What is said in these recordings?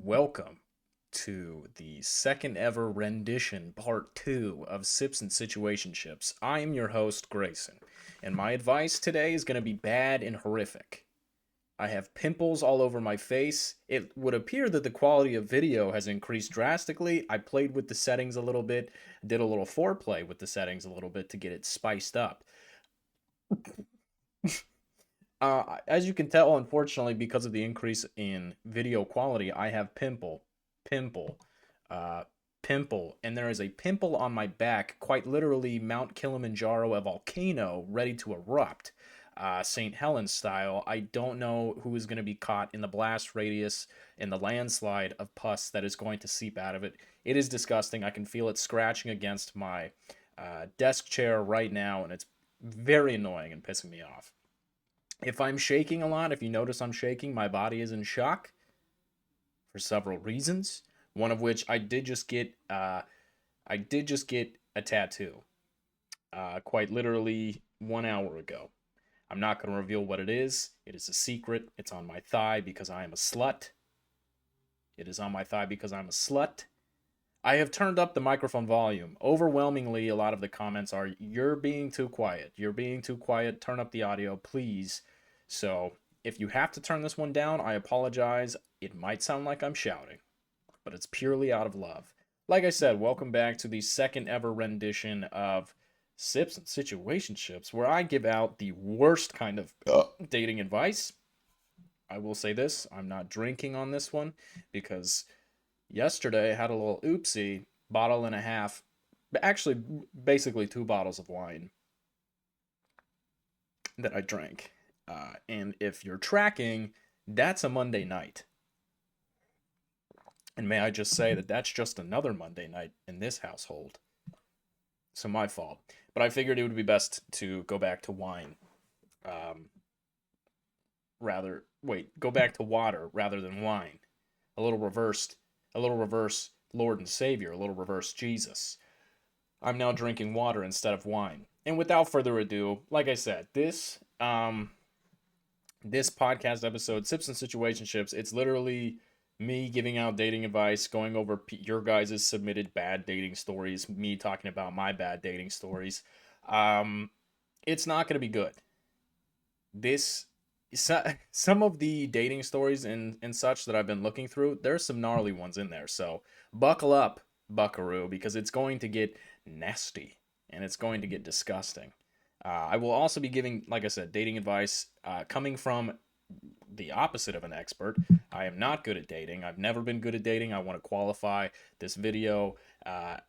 welcome to the second ever rendition, part 2 of Sips and Situationships. I am your host, Grayson, and my advice today is going to be bad and horrific. I have pimples all over my face. It would appear that the quality of video has increased drastically. I played with the settings a little bit, did a little foreplay with the settings a little bit to get it spiced up. As you can tell, unfortunately, because of the increase in video quality, I have pimple, uh, pimple, and there is a pimple on my back, quite literally Mount Kilimanjaro, a volcano ready to erupt, St. Helens style. I don't know who is going to be caught in the blast radius, in the landslide of pus that is going to seep out of it. It is disgusting. I can feel it scratching against my desk chair right now, and it's very annoying and pissing me off. If I'm shaking a lot, if you notice I'm shaking, my body is in shock for several reasons. One of which I did just get a tattoo, quite literally 1 hour ago. I'm not going to reveal what it is. It is a secret. It's on my thigh because I am a slut. It is on my thigh because I'm a slut. I have turned up the microphone volume. Overwhelmingly, a lot of the comments are, "You're being too quiet. You're being too quiet. Turn up the audio, please." So, if you have to turn this one down, I apologize. It might sound like I'm shouting, but it's purely out of love. Like I said, welcome back to the second ever rendition of Sips and Situationships, where I give out the worst kind of dating advice. I will say this, I'm not drinking on this one because yesterday I had a little oopsie, bottle and a half, actually basically 2 bottles of wine that I drank. And if you're tracking, that's a Monday night. And may I just say that that's just another Monday night in this household. So my fault. But I figured it would be best to go back to wine. Um, go back to water rather than wine. A little reverse Lord and Savior, a little reverse Jesus. I'm now drinking water instead of wine. And without further ado, like I said, this podcast episode, Sips and Situationships, it's literally me giving out dating advice, going over your guys' submitted bad dating stories, me talking about my bad dating stories. Um, it's not going to be good. This some of the dating stories and such that I've been looking through, there's some gnarly ones in there. So buckle up, buckaroo, because it's going to get nasty and it's going to get disgusting. I will also be giving, like I said, dating advice coming from the opposite of an expert. I am not good at dating. I've never been good at dating. I want to qualify this video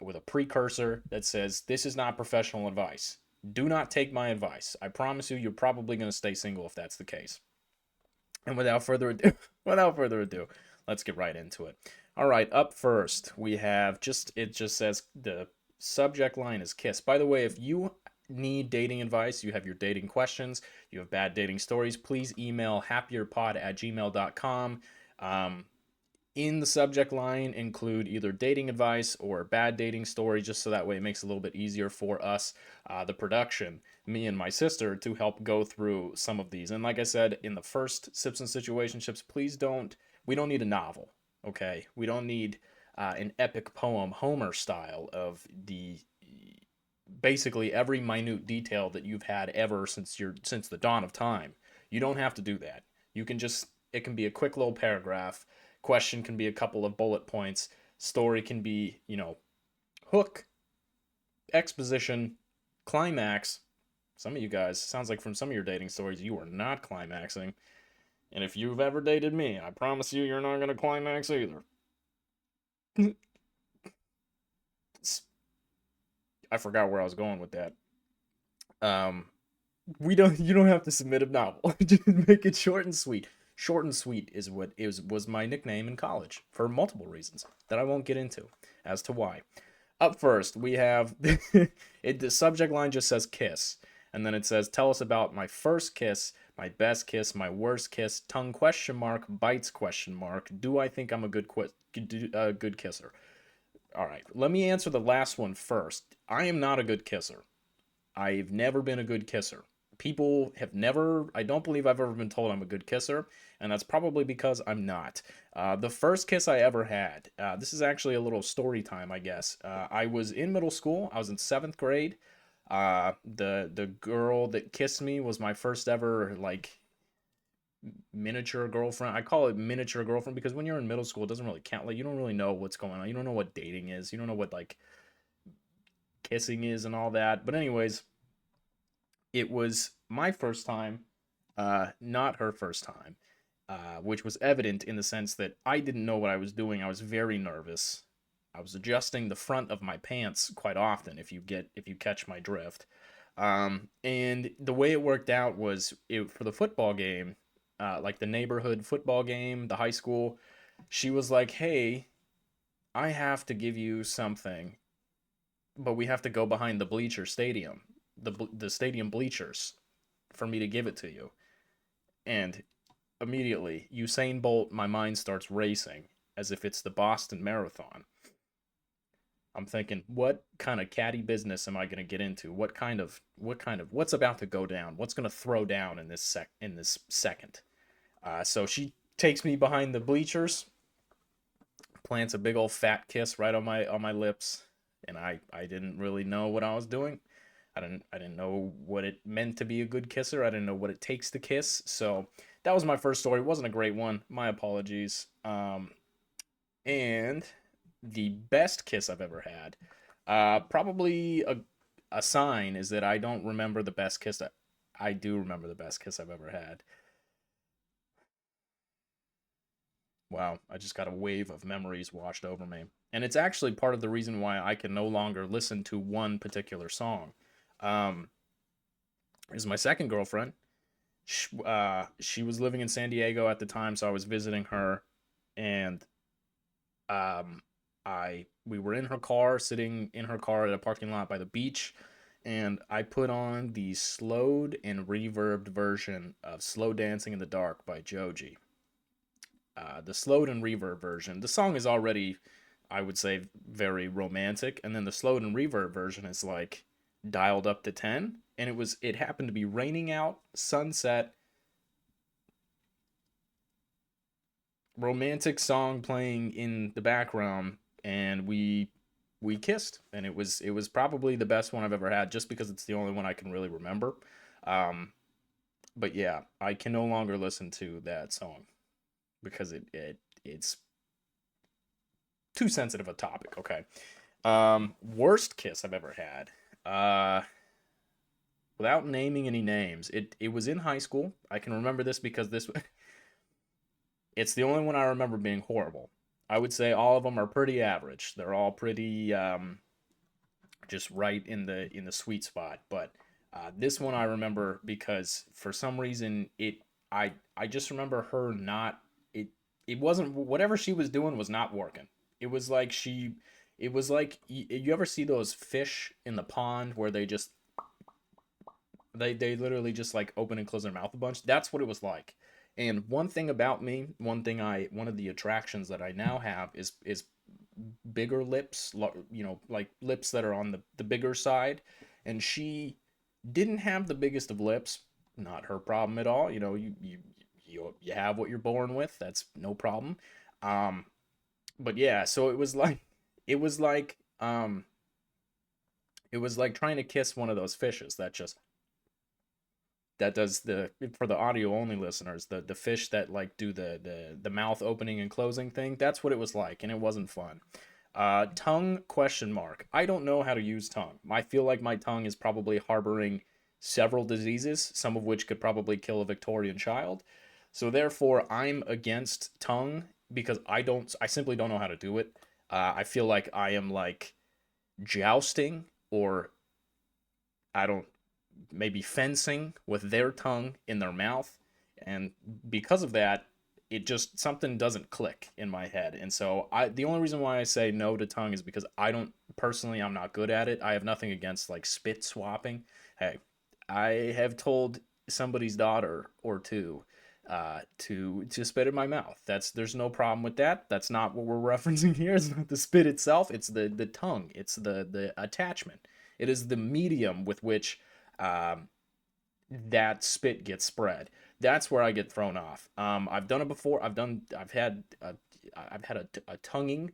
with a precursor that says this is not professional advice. Do not take my advice. I promise you, you're probably going to stay single if that's the case. And without further ado, let's get right into it. All right, up first, we have it just says the subject line is kiss. By the way, if you need dating advice, you have your dating questions, you have bad dating stories, please email happierpod@gmail.com. In the subject line, include either dating advice or bad dating story, just so that way it makes it a little bit easier for us, the production, me and my sister, to help go through some of these. And like I said, in the first Sips and Situationships, we don't need a novel, okay? We don't need an epic poem, Homer style, of the basically every minute detail that you've had ever since the dawn of time. You don't have to do that. It can be a quick little paragraph. Question can be a couple of bullet points. Story can be, hook, exposition, climax. Some of you guys, sounds like from some of your dating stories, you are not climaxing. And if you've ever dated me, I promise you're not going to climax either. I forgot where I was going with that. You don't have to submit a novel. Just make it short and sweet. Short and sweet is what was my nickname in college for multiple reasons that I won't get into as to why. Up first, we have the subject line just says kiss, and then it says tell us about my first kiss, my best kiss, my worst kiss, tongue question mark, bites question mark. Do I think I'm a good kisser? All right, let me answer the last one first. I am not a good kisser. I've never been a good kisser. People have never, I don't believe I've ever been told I'm a good kisser, and that's probably because I'm not. The first kiss I ever had, this is actually a little story time, I guess. I was in middle school, I was in seventh grade. The girl that kissed me was my first ever, like, miniature girlfriend. I call it miniature girlfriend because when you're in middle school, it doesn't really count. Like, you don't really know what's going on. You don't know what dating is. You don't know what, like, kissing is and all that. But anyways, it was my first time, not her first time, which was evident in the sense that I didn't know what I was doing. I was very nervous. I was adjusting the front of my pants quite often. If you catch my drift. And the way it worked out was for the football game, like the neighborhood football game, the high school. She was like, "Hey, I have to give you something, but we have to go behind the bleacher stadium, the stadium bleachers, for me to give it to you." And immediately, Usain Bolt, my mind starts racing as if it's the Boston Marathon. I'm thinking, what kind of catty business am I going to get into? What's about to go down? What's going to throw down in this second? So she takes me behind the bleachers, plants a big old fat kiss right on my lips, and I didn't really know what I was doing. I didn't know what it meant to be a good kisser. I didn't know what it takes to kiss. So that was my first story. It wasn't a great one. My apologies. And the best kiss I've ever had, probably a sign is that I don't remember the best kiss. I do remember the best kiss I've ever had. Wow, I just got a wave of memories washed over me. And it's actually part of the reason why I can no longer listen to one particular song. Um, is my second girlfriend. She was living in San Diego at the time, so I was visiting her, and I we were in her car, sitting in her car at a parking lot by the beach, and I put on the slowed and reverbed version of "Slow Dancing in the Dark" by Joji. The slowed and reverb version. The song is already, I would say, very romantic, and then the slowed and reverb version is like dialed up to 10, and it happened to be raining out, sunset, romantic song playing in the background, and we kissed, and it was probably the best one I've ever had, just because it's the only one I can really remember. Um, but yeah, I can no longer listen to that song because it's too sensitive a topic. Okay. Worst kiss I've ever had. Without naming any names, it was in high school. I can remember this because this it's the only one I remember being horrible. I would say all of them are pretty average. They're all pretty just right in the sweet spot. But this one I remember because for some reason I just remember her not it wasn't whatever she was doing was not working. It was like it was like you ever see those fish in the pond where they literally just like open and close their mouth a bunch. That's what it was like. And one thing about me, one of the attractions that I now have is bigger lips, like lips that are on the bigger side. And she didn't have the biggest of lips. Not her problem at all. You have what you're born with. That's no problem. Um, but yeah, so it was like um it was like trying to kiss one of those fishes that does the for the audio only listeners, the fish that like do the mouth opening and closing thing. That's what it was like, and it wasn't fun. Tongue question mark. I don't know how to use tongue. I feel like my tongue is probably harboring several diseases, some of which could probably kill a Victorian child. So therefore, I'm against tongue because I simply don't know how to do it. I feel like I am like jousting, or I don't, maybe fencing with their tongue in their mouth, and because of that, it just something doesn't click in my head. And so the only reason why I say no to tongue is because I don't personally, I'm not good at it. I have nothing against like spit swapping. Hey, I have told somebody's daughter or two to spit in my mouth. There's no problem with that. That's not what we're referencing here. It's not the spit itself. It's the tongue. It's the attachment. It is the medium with which um, that spit gets spread. That's where I get thrown off. I've done it before. I've had a tonguing,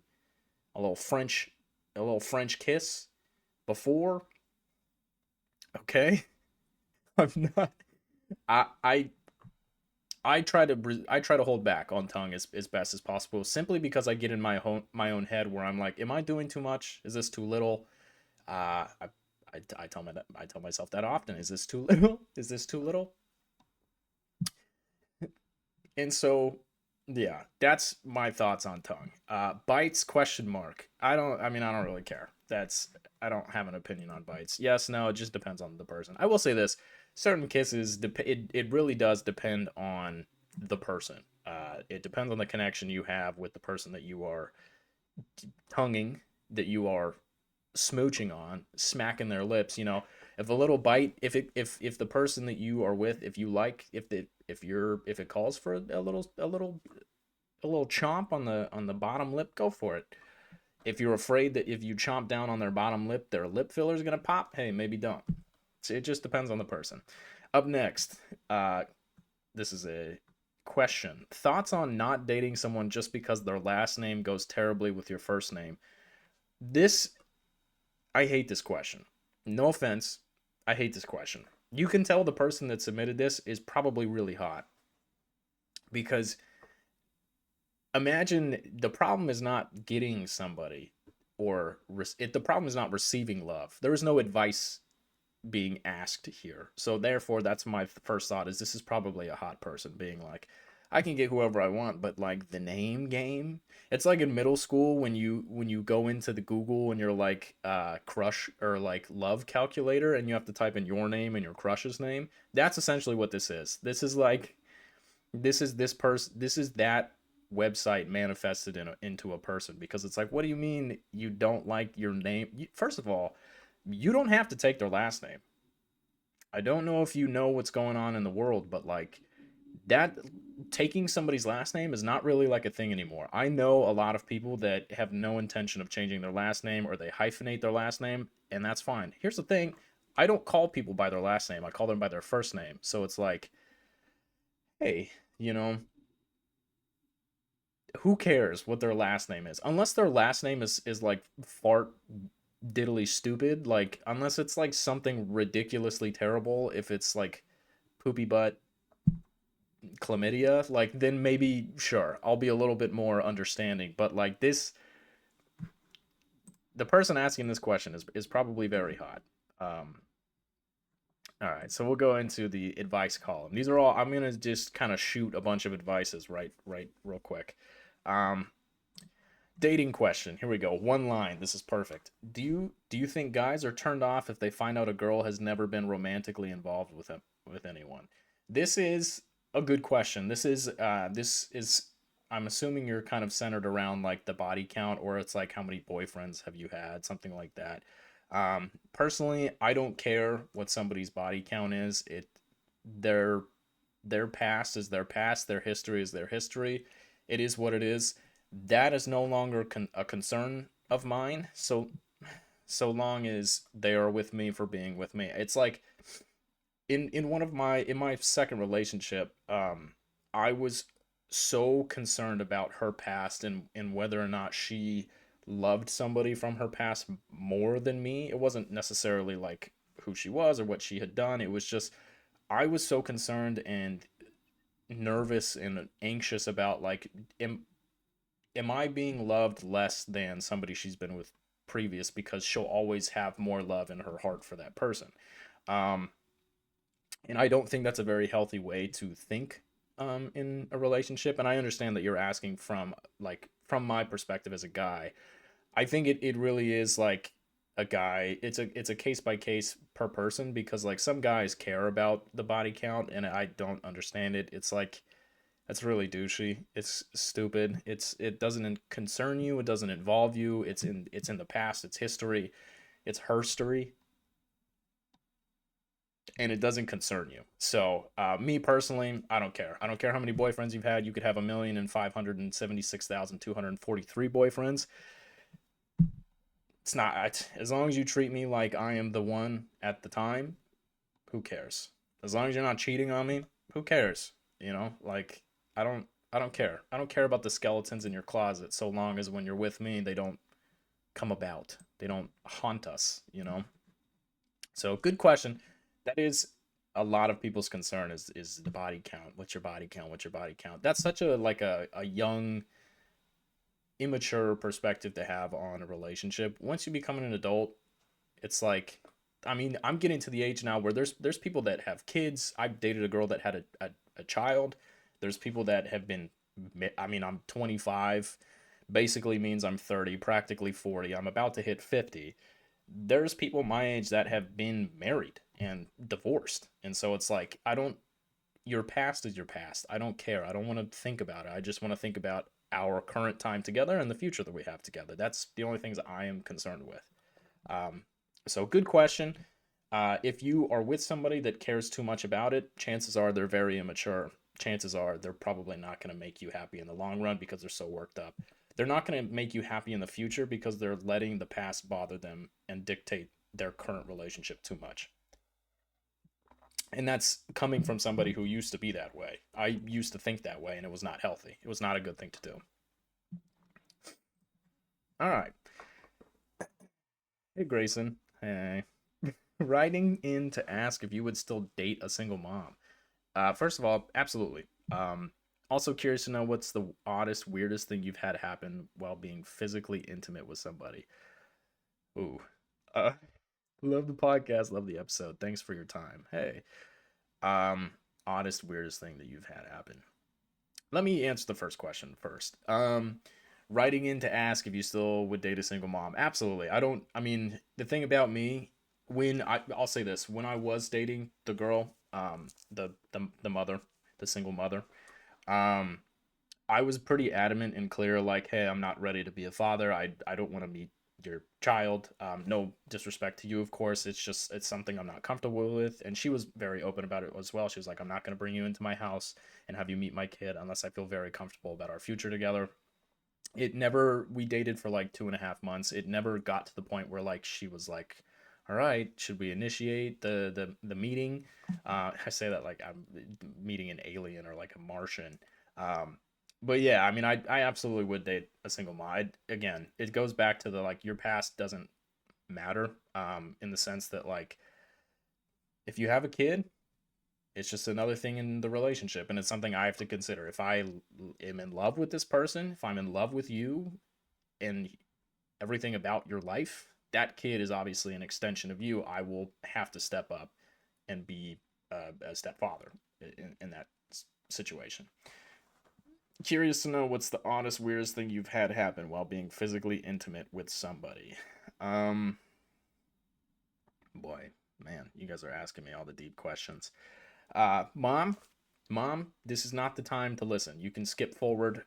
a little French, a little French kiss before. Okay, I'm not. I I I try to hold back on tongue as best as possible, simply because I get in my own head where I'm like, am I doing too much? Is this too little? Uh, I, I tell myself that often. Is this too little? Is this too little? And so, yeah, that's my thoughts on tongue. Bites question mark. I don't really care. I don't have an opinion on bites. Yes, no, it just depends on the person. I will say this: certain kisses, it really does depend on the person. It depends on the connection you have with the person that you are tonguing, that you are smooching on, smacking their lips. If a little bite, if the person that you are with, if you like, if it calls for a little chomp on the bottom lip, go for it. If you're afraid that if you chomp down on their bottom lip, their lip filler is gonna pop, hey, maybe don't. So it just depends on the person. Up next, this is a question: thoughts on not dating someone just because their last name goes terribly with your first name? This I hate this question. No offense, I hate this question. You can tell the person that submitted this is probably really hot, because imagine the problem is not getting somebody, the problem is not receiving love. There is no advice being asked here. So therefore, that's my first thought: is this is probably a hot person being like, I can get whoever I want, but like the name game. It's like in middle school when you go into the Google and you're like crush or like love calculator, and you have to type in your name and your crush's name. That's essentially what this is. This is that website manifested into a person, because it's like, what do you mean you don't like your name? First of all, you don't have to take their last name. I don't know if you know what's going on in the world, but like that, taking somebody's last name is not really like a thing anymore. I know a lot of people that have no intention of changing their last name, or they hyphenate their last name, and that's fine. Here's the thing: I don't call people by their last name, I call them by their first name. So it's like, hey, you know, who cares what their last name is? Unless their last name is like fart diddly stupid, like unless it's like something ridiculously terrible, if it's like poopy butt chlamydia, like then maybe sure, I'll be a little bit more understanding. But like this, the person asking this question is probably very hot. Um, all right, so we'll go into the advice column. These are all, I'm gonna just kind of shoot a bunch of advices right real quick. Um, Dating question. Here we go. One line. This is perfect. Do you think guys are turned off if they find out a girl has never been romantically involved with anyone? This is a good question. This is I'm assuming you're kind of centered around like the body count, or it's like how many boyfriends have you had, something like that. Personally, I don't care what somebody's body count is. Their their past is their past, their history is their history. It is what it is. That is no longer a concern of mine. So long as they are with me for being with me. It's like in my second relationship, I was so concerned about her past, and whether or not she loved somebody from her past more than me. It wasn't necessarily like who she was or what she had done. It was just I was so concerned and nervous and anxious about like, am I being loved less than somebody she's been with previous, because she'll always have more love in her heart for that person. Um, and I don't think that's a very healthy way to think in a relationship. And I understand that you're asking from my perspective as a guy. I think it really is like a guy. It's a case by case per person, because like some guys care about the body count, and I don't understand it. It's like that's really douchey. It's stupid. It doesn't concern you. It doesn't involve you. It's in the past. It's history. It's herstory, and it doesn't concern you. So, me personally, I don't care. I don't care how many boyfriends you've had. You could have 1,576,243 boyfriends. It's not, as long as you treat me like I am the one at the time. Who cares? As long as you're not cheating on me, who cares? You know, like I don't care. I don't care about the skeletons in your closet so long as when you're with me, they don't come about. They don't haunt us, you know? So good question. That is a lot of people's concern is the body count. What's your body count? What's your body count? That's such a like a young, immature perspective to have on a relationship. Once you become an adult, it's like, I mean, I'm getting to the age now where there's people that have kids. I've dated a girl that had a child. There's people that have been, I mean, I'm 25, basically means I'm 30, practically 40. I'm about to hit 50. There's people my age that have been married and divorced. And so it's like, I don't, your past is your past. I don't care. I don't want to think about it. I just want to think about our current time together and the future that we have together. That's the only things I am concerned with. Um, so, good question. If you are with somebody that cares too much about it, chances are they're very immature. Chances are they're probably not going to make you happy in the long run because they're so worked up. They're not going to make you happy in the future because they're letting the past bother them and dictate their current relationship too much. And that's coming from somebody who used to be that way. I used to think that way and it was not healthy. It was not a good thing to do. All right. Hey, Grayson. Hey. Writing in to ask if you would still date a single mom. First of all, absolutely. Also curious to know what's the oddest, weirdest thing you've had happen while being physically intimate with somebody. Ooh. Uh, love the podcast, love the episode. Thanks for your time. Hey. Um, oddest, weirdest thing that you've had happen. Let me answer the first question first. Writing in to ask if you still would date a single mom. Absolutely. I don't. I mean, the thing about me, I'll say this, when I was dating the girl, the mother, the single mother, um, I was pretty adamant and clear, like, hey, I'm not ready to be a father. I don't want to meet your child. No disrespect to you, of course. It's just it's something I'm not comfortable with. And she was very open about it as well. She was like, I'm not gonna bring you into my house and have you meet my kid unless I feel very comfortable about our future together. It never We dated for like 2.5 months. It never got to the point where like she was like, all right, should we initiate the meeting? I say that like I'm meeting an alien or like a Martian. um but yeah, I mean, I absolutely would date a single mom. Again, it goes back to the like your past doesn't matter, in the sense that like if you have a kid, it's just another thing in the relationship, and it's something I have to consider. If I am in love with this person, if I'm in love with you and everything about your life, that kid is obviously an extension of you. I will have to step up and be a stepfather in that situation. Curious to know what's the oddest, weirdest thing you've had happen while being physically intimate with somebody. Um, boy, man, you guys are asking me all the deep questions. Mom, this is not the time to listen. You can skip forward.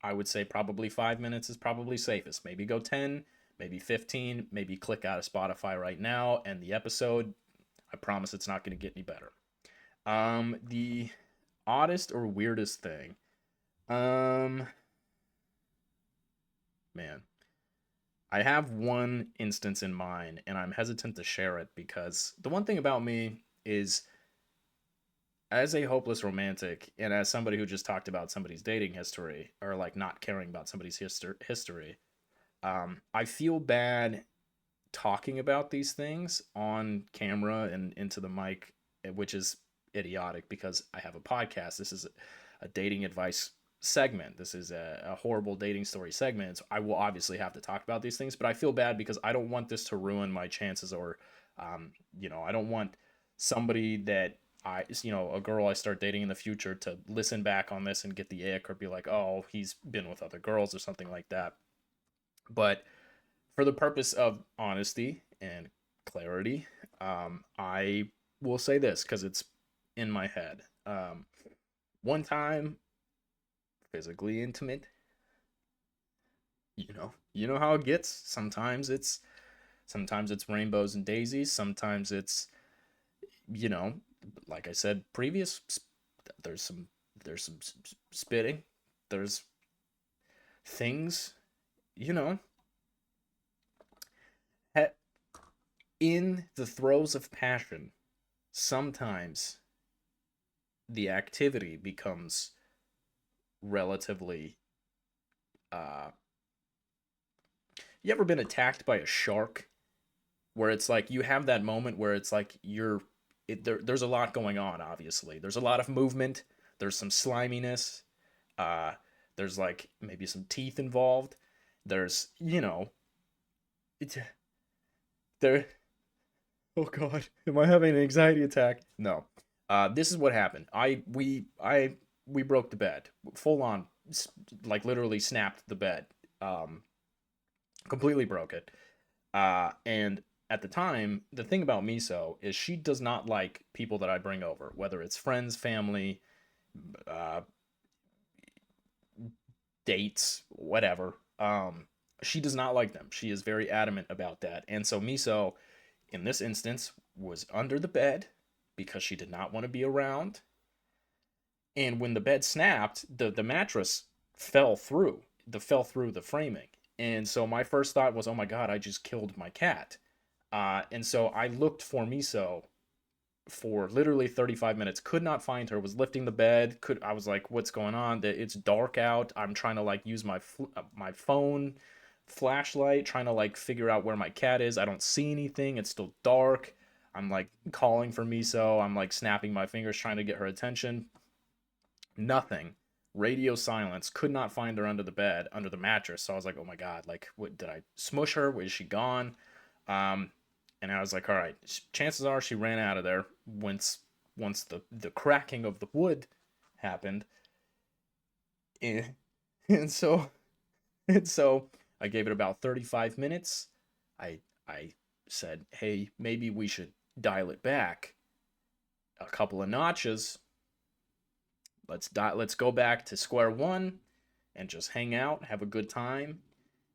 I would say probably 5 minutes is probably safest. Maybe go 10, maybe 15, maybe click out of Spotify right now and the episode. I promise it's not going to get any better. The oddest or weirdest thing. Um, man, I have one instance in mind and I'm hesitant to share it because the one thing about me is, as a hopeless romantic and as somebody who just talked about somebody's dating history or like not caring about somebody's history, I feel bad talking about these things on camera and into the mic, which is idiotic because I have a podcast. This is a dating advice segment. This is a horrible dating story segment. So I will obviously have to talk about these things, but I feel bad because I don't want this to ruin my chances or, I don't want somebody that a girl I start dating in the future to listen back on this and get the ick or be like, oh, he's been with other girls or something like that. But for the purpose of honesty and clarity, I will say this because it's in my head. One time, physically intimate. You know how it gets. Sometimes it's rainbows and daisies. Sometimes it's you know, like I said previous. There's some spitting. There's things, you know, in the throes of passion, sometimes the activity becomes relatively uh you ever been attacked by a shark, where it's like you have that moment where it's like there's a lot going on. Obviously there's a lot of movement, there's some sliminess, uh there's like maybe some teeth involved, there's it's there. Oh god, am I having an anxiety attack? No. This is what happened. We broke the bed. Full on, like literally snapped the bed. Um Completely broke it. And at the time, the thing about Miso is she does not like people that I bring over, whether it's friends, family, uh dates, whatever. She does not like them. She is very adamant about that. And so Miso, in this instance, was under the bed because she did not want to be around. And when the bed snapped, the mattress fell through the framing. And so my first thought was, oh my god, I just killed my cat. And so I looked for Miso for literally 35 minutes, could not find her, was lifting the bed, could I was like, what's going on? It's dark out, I'm trying to like use my phone flashlight, trying to like figure out where my cat is. I don't see anything, it's still dark. I'm like calling for Miso, I'm like snapping my fingers trying to get her attention. Nothing. Radio silence. Could not find her under the bed, under the mattress. So I was like, oh my god, like what, did I smush her? Is she gone? um and I was like, all right, chances are she ran out of there once the cracking of the wood happened. And, and so and so I gave it about 35 minutes. I said, hey, maybe we should dial it back a couple of notches. Let's go back to square one and just hang out, have a good time.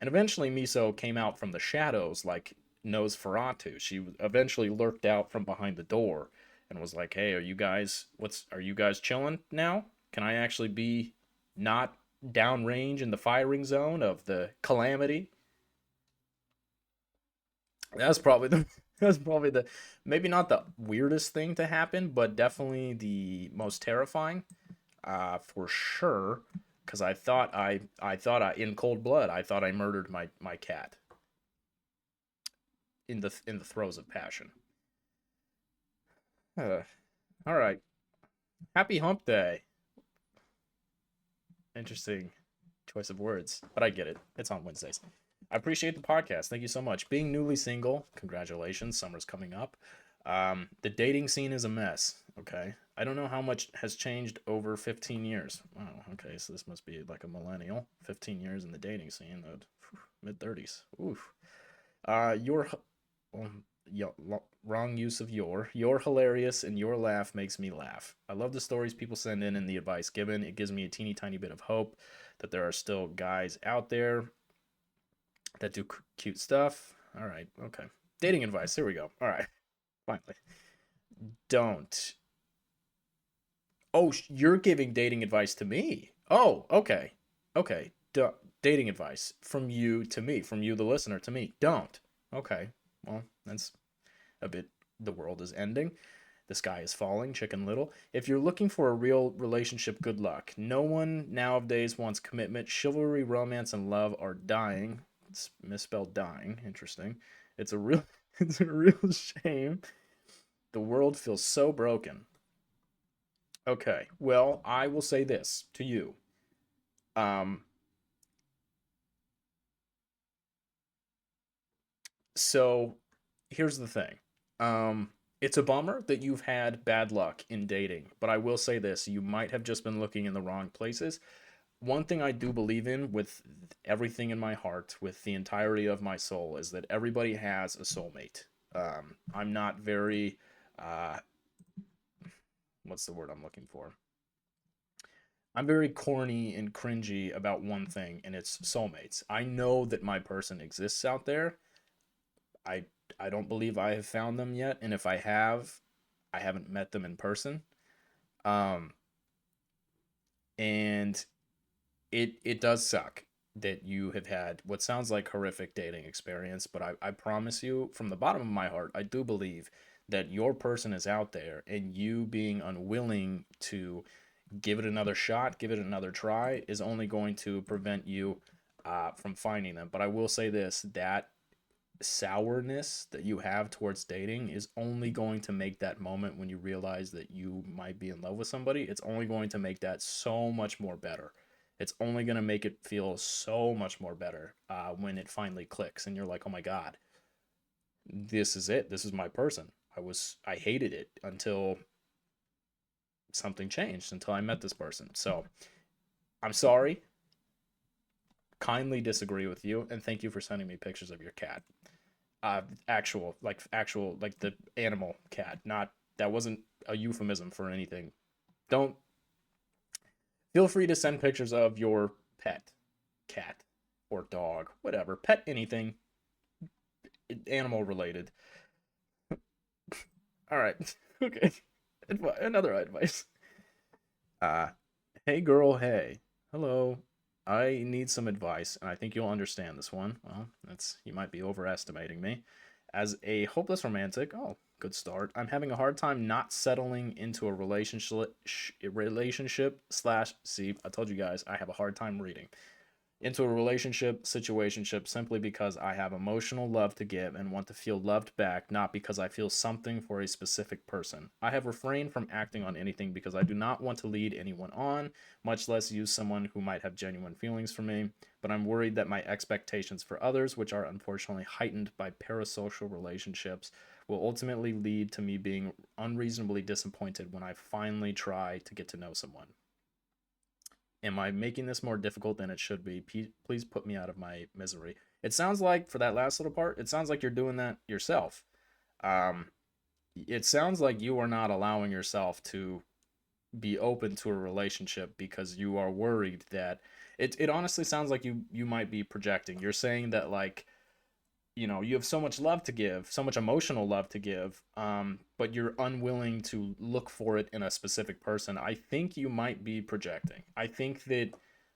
And eventually Miso came out from the shadows like Nosferatu. She eventually lurked out from behind the door and was like, "Hey, are you guys chilling now? Can I actually be not downrange in the firing zone of the calamity?" That's probably the that's probably the maybe not the weirdest thing to happen, but definitely the most terrifying, for sure. Because I thought in cold blood I thought I murdered my cat in the throes of passion. Uh, all right, happy Hump Day. Interesting choice of words, but I get it. It's on Wednesdays. I appreciate the podcast. Thank you so much. Being newly single, congratulations. Summer's coming up. The dating scene is a mess. Okay, I don't know how much has changed over 15 years. Wow. Okay, so this must be like a millennial. 15 years in the dating scene. Mid 30s. Oof. Your wrong use of your. You're hilarious, and your laugh makes me laugh. I love the stories people send in and the advice given. It gives me a teeny tiny bit of hope that there are still guys out there that do cute stuff. All right, okay. Dating advice. Here we go. All right, finally. Don't. Oh, you're giving dating advice to me. Oh, okay. Okay. Dating advice from you to me, from you, the listener, to me. Don't. Okay. Well, that's a bit. The world is ending. The sky is falling, Chicken Little. If you're looking for a real relationship, good luck. No one nowadays wants commitment. Chivalry, romance, and love are dying. It's misspelled dying. Interesting. It's a real it's a real shame. The world feels so broken. Okay. Well, I will say this to you. Um so here's the thing. It's a bummer that you've had bad luck in dating, but I will say this, you might have just been looking in the wrong places. One thing I do believe in with everything in my heart, with the entirety of my soul, is that everybody has a soulmate. I'm not very, uh, what's the word I'm looking for? I'm very corny and cringy about one thing, and it's soulmates. I know that my person exists out there. I I don't believe I have found them yet, and if I have, I haven't met them in person. Um, and it does suck that you have had what sounds like horrific dating experience, but I promise you from the bottom of my heart, I do believe that your person is out there, and you being unwilling to give it another shot, give it another try, is only going to prevent you from finding them. But I will say this, that sourness that you have towards dating is only going to make that moment when you realize that you might be in love with somebody, it's only going to make that so much more better. It's only going to make it feel so much more better when it finally clicks and you're like, oh my God, this is it. This is my person. I hated it until something changed, until I met this person. So I'm sorry, kindly disagree with you, and thank you for sending me pictures of your cat. Actual, like the animal cat, not, that wasn't a euphemism for anything. Don't, feel free to send pictures of your pet, cat or dog, whatever, pet anything, animal related. All right. Okay. Another advice. Uh, hey girl, hey. Hello. I need some advice, and I think you'll understand this one. Well, that's, you might be overestimating me. As a hopeless romantic, oh, good start. I'm having a hard time not settling into a relationship slash, see, I told you guys I have a hard time reading, into a relationship situationship simply because I have emotional love to give and want to feel loved back, not because I feel something for a specific person. I have refrained from acting on anything because I do not want to lead anyone on, much less use someone who might have genuine feelings for me, but I'm worried that my expectations for others, which are unfortunately heightened by parasocial relationships, will ultimately lead to me being unreasonably disappointed when I finally try to get to know someone. Am I making this more difficult than it should be? Please put me out of my misery. It sounds like, for that last little part, it sounds like you're doing that yourself. Um, it sounds like you are not allowing yourself to be open to a relationship because you are worried that it honestly sounds like you might be projecting. You're saying that, like, you have so much love to give, so much emotional love to give, but you're unwilling to look for it in a specific person. I think you might be projecting. I think that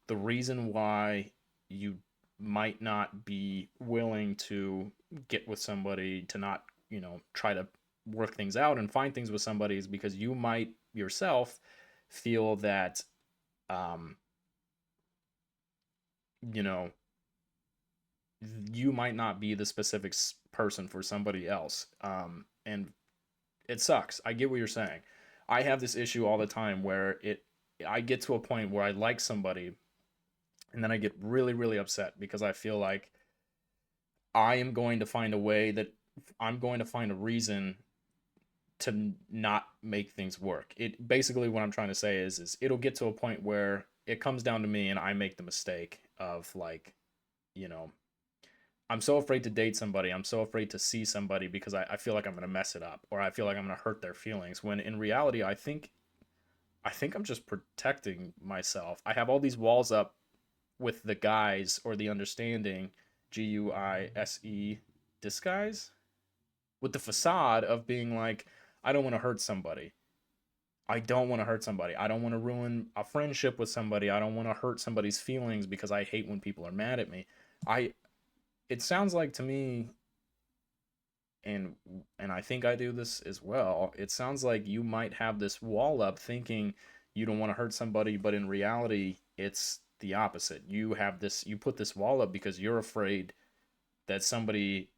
the reason why you might not be willing to get with somebody, to not, try to work things out and find things with somebody, is because you might yourself feel that, um, you know, you might not be the specific person for somebody else. And it sucks. I get what you're saying. I have this issue all the time where I get to a point where I like somebody, and then I get really, really upset because I feel like I am going to find a way that I'm going to find a reason to not make things work. It basically, what I'm trying to say is it'll get to a point where it comes down to me and I make the mistake of, like, you know, I'm so afraid to date somebody. I'm so afraid to see somebody because I feel like I'm gonna mess it up, or I feel like I'm gonna hurt their feelings. When in reality, I think I'm just protecting myself. I have all these walls up with the guise or the understanding, Guise, disguise, with the facade of being like, I don't want to hurt somebody. I don't want to hurt somebody. I don't want to ruin a friendship with somebody. I don't want to hurt somebody's feelings because I hate when people are mad at me. I It sounds like to me, and I think I do this as well. It sounds like you might have this wall up thinking you don't want to hurt somebody, but in reality, it's the opposite. You put this wall up because you're afraid that somebody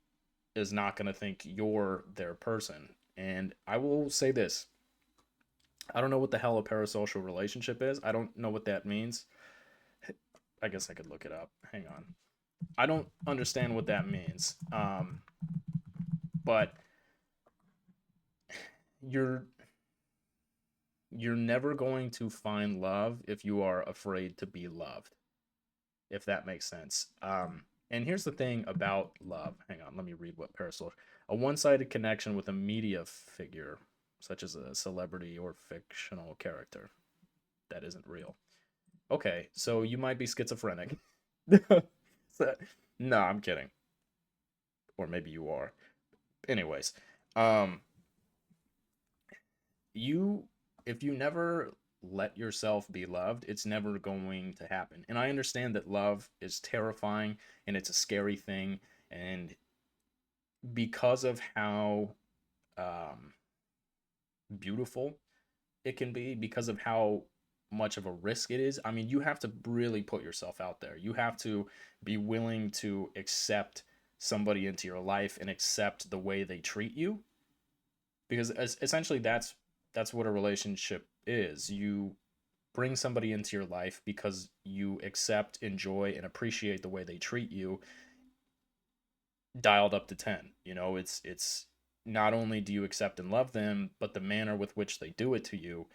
is not going to think you're their person. And I will say this, I don't know what the hell a parasocial relationship is. I don't know what that means. I guess I could look it up. Hang on. I don't understand what that means. But you're you're never going to find love if you are afraid to be loved, if that makes sense. And here's the thing about love. Hang on, let me read what parasocial. A one-sided connection with a media figure, such as a celebrity or fictional character that isn't real. Okay, so you might be schizophrenic. So- no, I'm kidding. Or maybe you are. Anyways, um, you if you never let yourself be loved, it's never going to happen. And I understand that love is terrifying and it's a scary thing, and because of how um, beautiful it can be because of how much of a risk it is. I mean, you have to really put yourself out there. You have to be willing to accept somebody into your life and accept the way they treat you, because essentially that's what a relationship is. You bring somebody into your life because you accept, enjoy, and appreciate the way they treat you, dialed up to 10. You know, it's not only do you accept and love them, but the manner with which they do it to you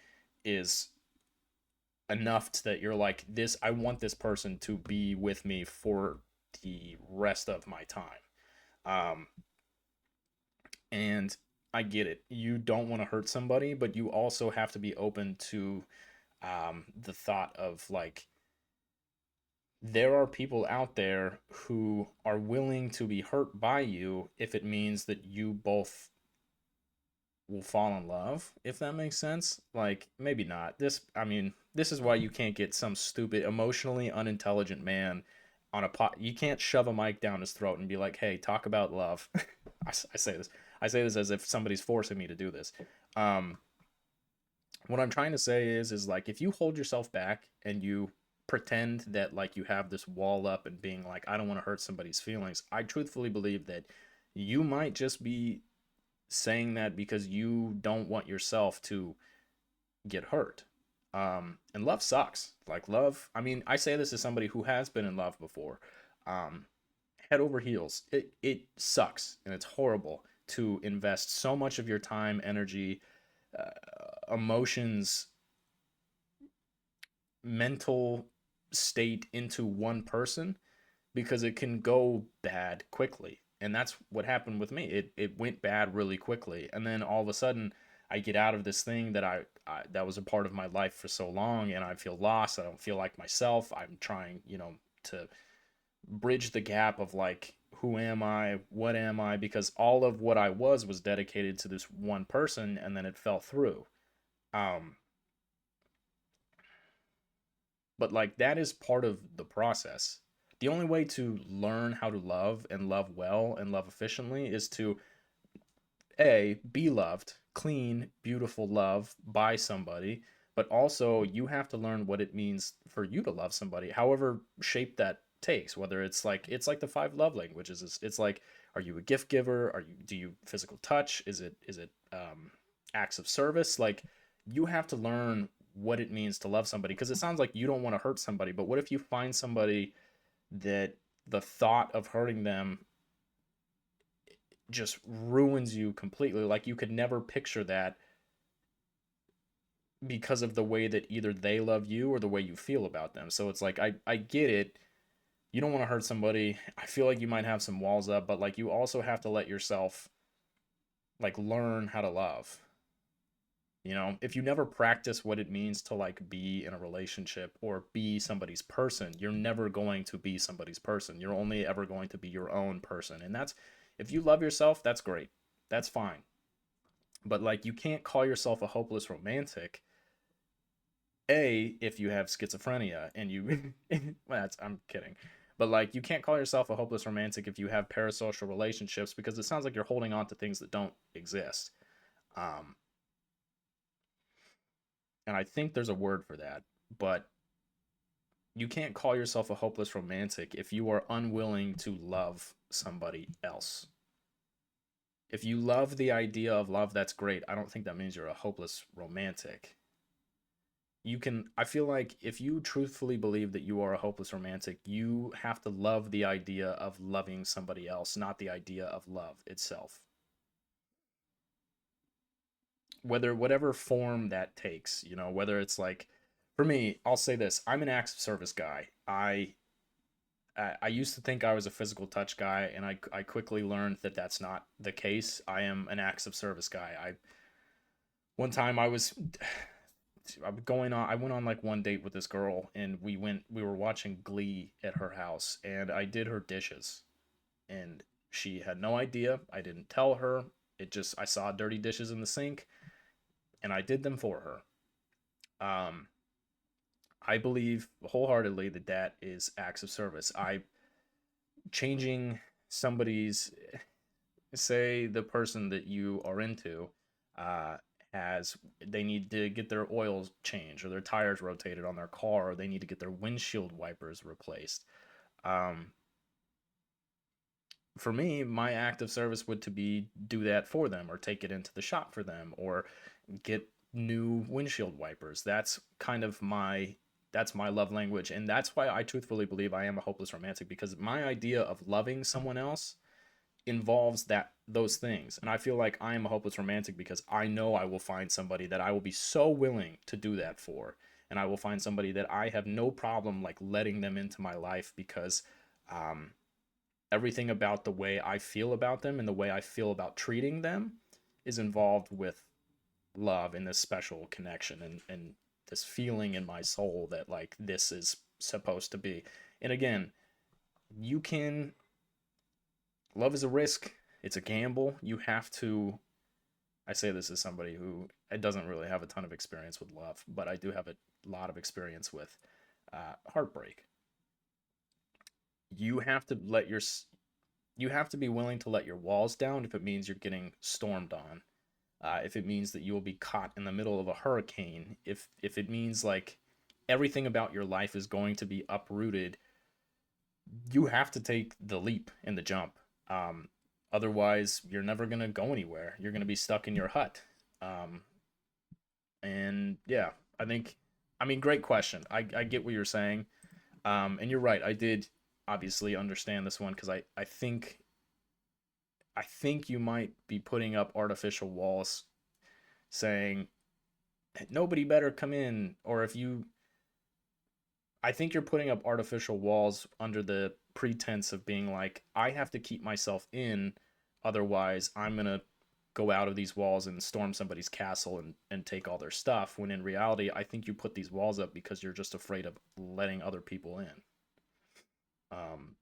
is enough that you're like, this, I want this person to be with me for the rest of my time. Um and I get it. You don't want to hurt somebody, but you also have to be open to the thought of like, there are people out there who are willing to be hurt by you if it means that you both will fall in love, if that makes sense. Like, maybe not. I mean, this is why you can't get some stupid, emotionally unintelligent man on a pot. You can't shove a mic down his throat and be like, hey, talk about love. I say this. I say this as if somebody's forcing me to do this. Um, what I'm trying to say is like, if you hold yourself back and you pretend that like you have this wall up and being like, I don't want to hurt somebody's feelings, I truthfully believe that you might just be saying that because you don't want yourself to get hurt. And love sucks. Like, love, I mean, I say this as somebody who has been in love before. Um, Head over heels. It sucks and it's horrible to invest so much of your time, energy, emotions, mental state into one person, because it can go bad quickly. And that's what happened with me. It went bad really quickly, and then all of a sudden I get out of this thing that I that was a part of my life for so long, and I feel lost. I don't feel like myself. I'm trying, to bridge the gap of like, who am I? What am I? Because all of what I was dedicated to this one person, and then it fell through. Um, but like, that is part of the process. The only way to learn how to love and love well and love efficiently is to a be loved, clean, beautiful love by somebody, but also you have to learn what it means for you to love somebody, however shape that takes. Whether it's like the five love languages. It's like, are you a gift giver? Do you physical touch? Is it acts of service? Like, you have to learn what it means to love somebody, because it sounds like you don't want to hurt somebody, but what if you find somebody that the thought of hurting them just ruins you completely? Like, you could never picture that because of the way that either they love you or the way you feel about them. So it's like, I get it. You don't want to hurt somebody. I feel like you might have some walls up, but like, you also have to let yourself like learn how to love. If you never practice what it means to like be in a relationship or be somebody's person, you're never going to be somebody's person. You're only ever going to be your own person. And that's, if you love yourself, that's great. That's fine. But like, you can't call yourself a hopeless romantic, if you have schizophrenia and you well, I'm kidding. But like, you can't call yourself a hopeless romantic if you have parasocial relationships, because it sounds like you're holding on to things that don't exist. Um and I think there's a word for that, but you can't call yourself a hopeless romantic if you are unwilling to love somebody else. If you love the idea of love, that's great. I don't think that means you're a hopeless romantic. I feel like if you truthfully believe that you are a hopeless romantic, you have to love the idea of loving somebody else, not the idea of love itself. Whatever form that takes, whether it's like, for me, I'll say this: I'm an acts of service guy. I used to think I was a physical touch guy, and I quickly learned that that's not the case. I am an acts of service guy. One time I went on like one date with this girl, and we were watching Glee at her house, and I did her dishes, and she had no idea. I didn't tell her. I saw dirty dishes in the sink, and I did them for her. I believe wholeheartedly that that is acts of service. I Changing somebody's say the person that you are into uh, has they need to get their oils changed or their tires rotated on their car, or they need to get their windshield wipers replaced. Um, for me, my act of service would to be do that for them, or take it into the shop for them, or get new windshield wipers. That's my love language, and that's why I truthfully believe I am a hopeless romantic, because my idea of loving someone else involves those things. And I feel like I am a hopeless romantic because I know I will find somebody that I will be so willing to do that for. And I will find somebody that I have no problem like letting them into my life because um, everything about the way I feel about them and the way I feel about treating them is involved with love and this special connection, and this feeling in my soul that like this is supposed to be. And again, you can love is a risk. It's a gamble. You have to. I say this as somebody who doesn't really have a ton of experience with love, but I do have a lot of experience with heartbreak. You have to let your you have to be willing to let your walls down if it means you're getting stormed on. If it means that you will be caught in the middle of a hurricane, if it means like everything about your life is going to be uprooted, you have to take the leap and the jump. Um, Otherwise, you're never gonna go anywhere. You're gonna be stuck in your hut. Um, and yeah, I think, I mean, great question. I get what you're saying. And you're right. I did obviously understand this one because I think you might be putting up artificial walls saying nobody better come in, or if you, I think you're putting up artificial walls under the pretense of being like, I have to keep myself in, otherwise I'm gonna go out of these walls and storm somebody's castle and take all their stuff. When in reality, I think you put these walls up because you're just afraid of letting other people in. Um,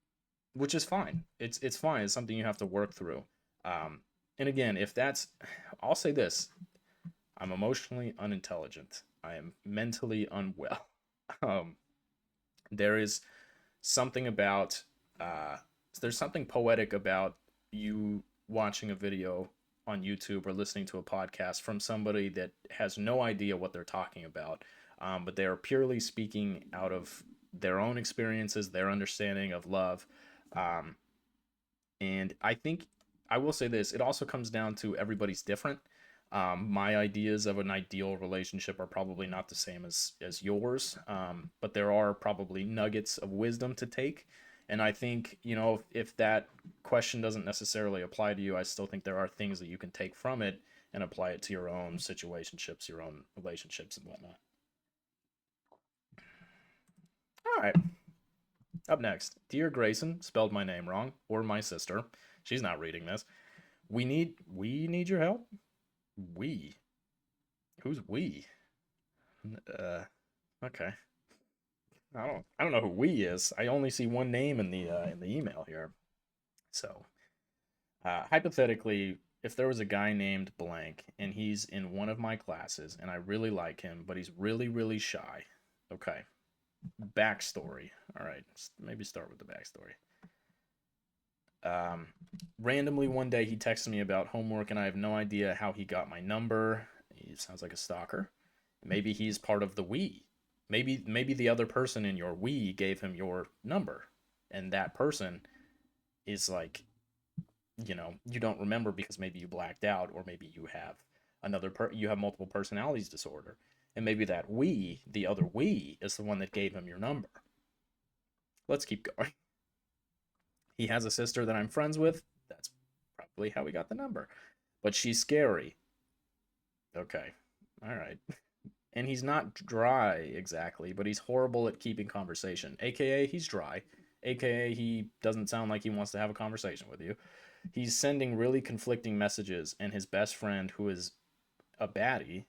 which is fine. It's fine. It's something you have to work through. Um, and again, if that's, I'll say this: I'm emotionally unintelligent. I am mentally unwell. Um, there is something about uh, there's something poetic about you watching a video on YouTube or listening to a podcast from somebody that has no idea what they're talking about, but they are purely speaking out of their own experiences, their understanding of love. Um, and I think I will say this: it also comes down to everybody's different. My ideas of an ideal relationship are probably not the same as yours, but there are probably nuggets of wisdom to take. And I think, you know, if that question doesn't necessarily apply to you, I still think there are things that you can take from it and apply it to your own situationships, your own relationships, and whatnot. All right, up next, dear Grayson, spelled my name wrong, or my sister. She's not reading this. We need your help. We. Who's we? Uh, okay. I don't know who we is. I only see one name in the email here. So, hypothetically, if there was a guy named blank and he's in one of my classes and I really like him, but he's really shy. Okay. Backstory. All right. Maybe start with the backstory. Um, Randomly one day he texted me about homework and I have no idea how he got my number. He sounds like a stalker. Maybe he's part of the we. Maybe the other person in your we gave him your number, and that person is like, you know, you don't remember because maybe you blacked out, or maybe you have you have multiple personalities disorder, and maybe that we, the other we, is the one that gave him your number. Let's keep going. He has a sister that I'm friends with. That's probably how we got the number, but she's scary. Okay, all right. And he's not dry exactly, but he's horrible at keeping conversation. AKA, he's dry. AKA, he doesn't sound like he wants to have a conversation with you. He's sending really conflicting messages, and his best friend, who is a baddie,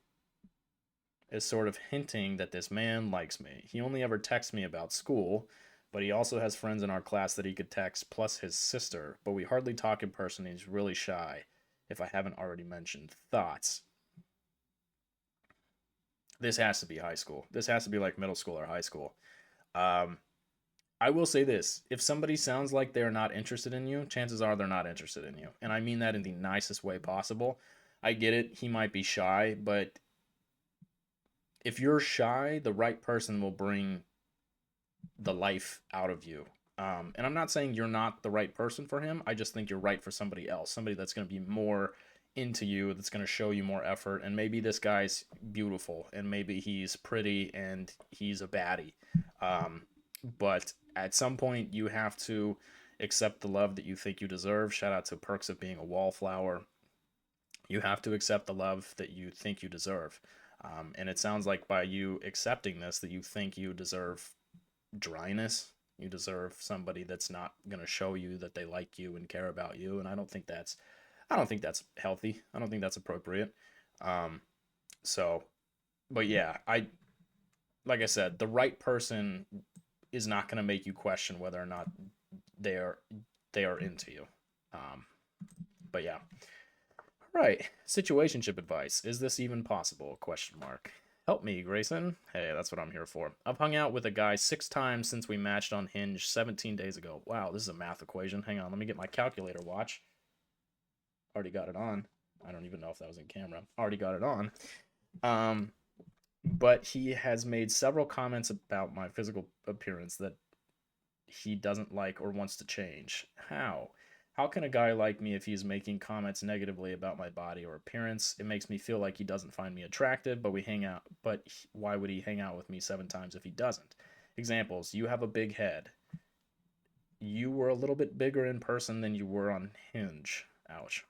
is sort of hinting that this man likes me. He only ever texts me about school, but he also has friends in our class that he could text, plus his sister, but we hardly talk in person. He's really shy, if I haven't already mentioned. Thoughts? This has to be high school. This has to be like middle school or high school. Um, I will say this: if somebody sounds like they're not interested in you, chances are they're not interested in you, and I mean that in the nicest way possible. I get it; he might be shy, but if you're shy, the right person will bring the life out of you. And I'm not saying you're not the right person for him. I just think you're right for somebody else, somebody that's going to be more into you, that's going to show you more effort. And maybe this guy's beautiful, and maybe he's pretty, and he's a baddie. Um, but at some point, you have to accept the love that you think you deserve. Shout out to Perks of Being a Wallflower. You have to accept the love that you think you deserve. And it sounds like by you accepting this, that you think you deserve dryness. You deserve somebody that's not going to show you that they like you and care about you. And I don't think that's healthy. I don't think that's appropriate. Um, so, but yeah, like I said, the right person is not going to make you question whether or not they are they are into you. Um, but yeah, right. Situationship advice. Is this even possible? Question mark. Help me, Grayson. Hey, that's what I'm here for. I've hung out with a guy 6 times since we matched on Hinge 17 days ago. Wow, this is a math equation. Hang on, let me get my calculator watch. Already got it on. I don't even know if that was in camera. Already got it on. Um, but he has made several comments about my physical appearance that he doesn't like or wants to change. How? How can a guy like me if he's making comments negatively about my body or appearance? It makes me feel like he doesn't find me attractive, but we hang out. Why would he hang out with me 7 times if he doesn't? Examples: you have a big head. You were a little bit bigger in person than you were on Hinge. Ouch.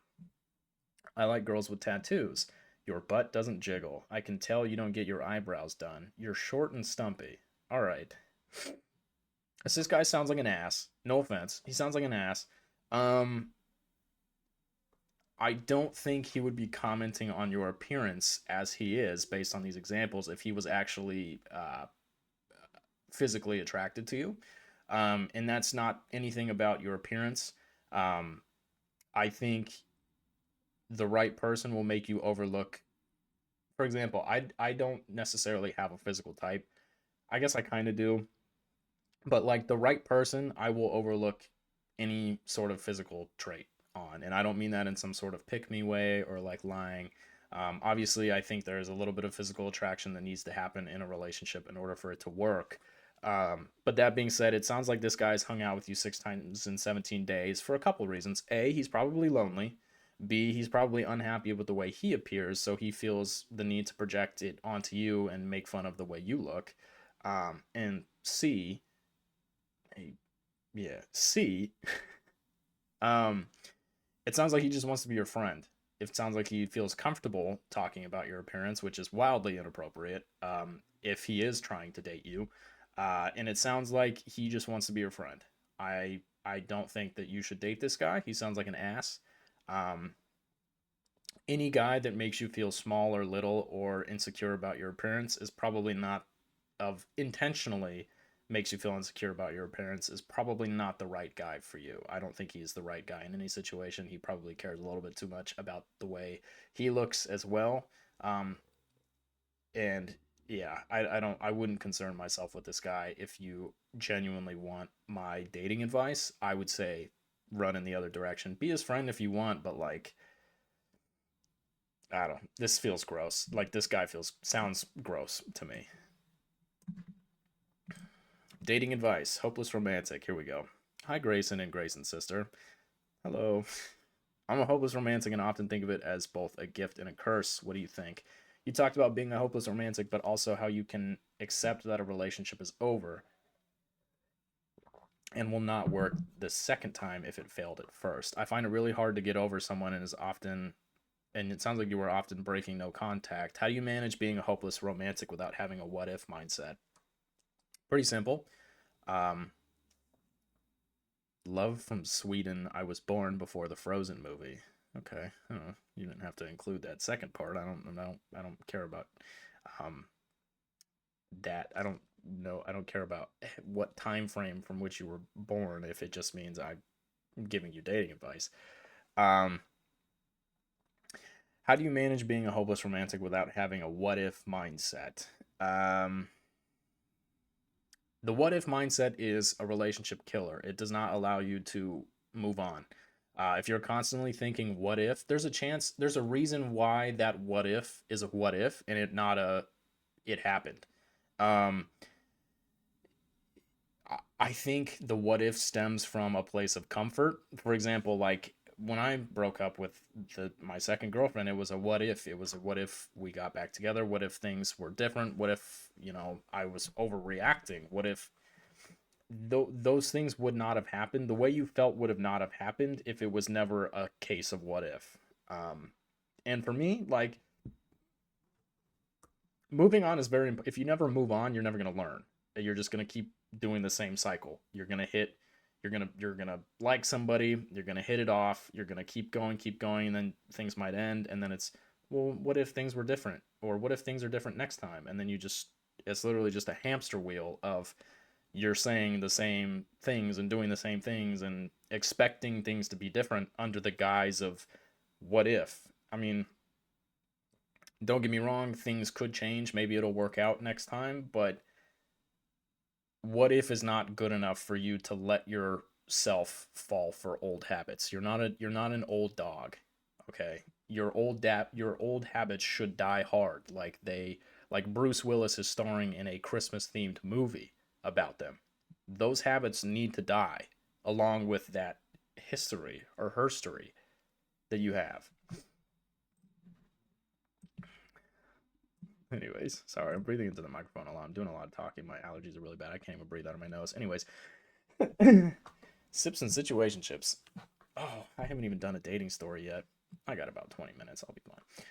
I like girls with tattoos. Your butt doesn't jiggle. I can tell you don't get your eyebrows done. You're short and stumpy. All right. This guy sounds like an ass. No offense. He sounds like an ass. Um, I don't think he would be commenting on your appearance as he is based on these examples if he was actually physically attracted to you. And that's not anything about your appearance. Um, I think the right person will make you overlook. For example, I don't necessarily have a physical type. I guess I kind of do, but like the right person, I will overlook any sort of physical trait on. And I don't mean that in some sort of pick me way or like lying. Obviously, I think there's a little bit of physical attraction that needs to happen in a relationship in order for it to work. But that being said, it sounds like this guy's hung out with you 6 times in 17 days for a couple of reasons. A, he's probably lonely. B, he's probably unhappy with the way he appears, so he feels the need to project it onto you and make fun of the way you look. And C, yeah, C, um, it sounds like he just wants to be your friend. It sounds like he feels comfortable talking about your appearance, which is wildly inappropriate if he is trying to date you. And it sounds like he just wants to be your friend. I don't think that you should date this guy. He sounds like an ass. Um, any guy that makes you feel small or little or insecure about your appearance is probably not of intentionally makes you feel insecure about your appearance is probably not the right guy for you. I don't think he's the right guy in any situation. He probably cares a little bit too much about the way he looks as well. Um, and yeah, I wouldn't concern myself with this guy. If you genuinely want my dating advice, I would say run in the other direction. Be his friend if you want, but like, I don't, this feels gross. Like this guy sounds gross to me. Dating advice, hopeless romantic. Here we go. Hi, Grayson and Grayson's sister. Hello. I'm a hopeless romantic and often think of it as both a gift and a curse. What do you think? You talked about being a hopeless romantic, but also how you can accept that a relationship is over and will not work the second time if it failed at first. I find it really hard to get over someone and it sounds like you were often breaking no contact. How do you manage being a hopeless romantic without having a what if mindset? Pretty simple. Um, Love from Sweden. I was born before the Frozen movie. Okay, I don't know. You didn't have to include that second part. I don't care about um that. I don't know. I don't care about what time frame from which you were born. If it just means I'm giving you dating advice. Um, how do you manage being a hopeless romantic without having a what if mindset? Um, The what if mindset is a relationship killer. It does not allow you to move on. If you're constantly thinking what if, there's a chance, there's a reason why that what if is a what if and it not a it happened. Um, I think the what if stems from a place of comfort. For example, like when I broke up with my second girlfriend, it was a what if. It was a what if we got back together? What if things were different? What if, I was overreacting? What if those things would not have happened? The way you felt would have not have happened if it was never a case of what if. And for me, like, moving on is very if you never move on, you're never going to learn. You're just going to keep doing the same cycle. You're going to like somebody, you're going to hit it off, you're going to keep going, and then things might end, and then it's, well, what if things were different, or what if things are different next time? And then it's literally just a hamster wheel of you're saying the same things and doing the same things and expecting things to be different under the guise of what if. I mean, don't get me wrong, things could change. Maybe it'll work out next time, but what if is not good enough for you to let yourself fall for old habits. You're not an old dog. Okay? Your old habits should die hard, like Bruce Willis is starring in a Christmas themed movie about them. Those habits need to die along with that history or herstory that you have. Anyways, sorry, I'm breathing into the microphone a lot. I'm doing a lot of talking. My allergies are really bad. I can't even breathe out of my nose. Anyways, sips and situationships. Oh, I haven't even done a dating story yet. I got about 20 minutes. I'll be fine.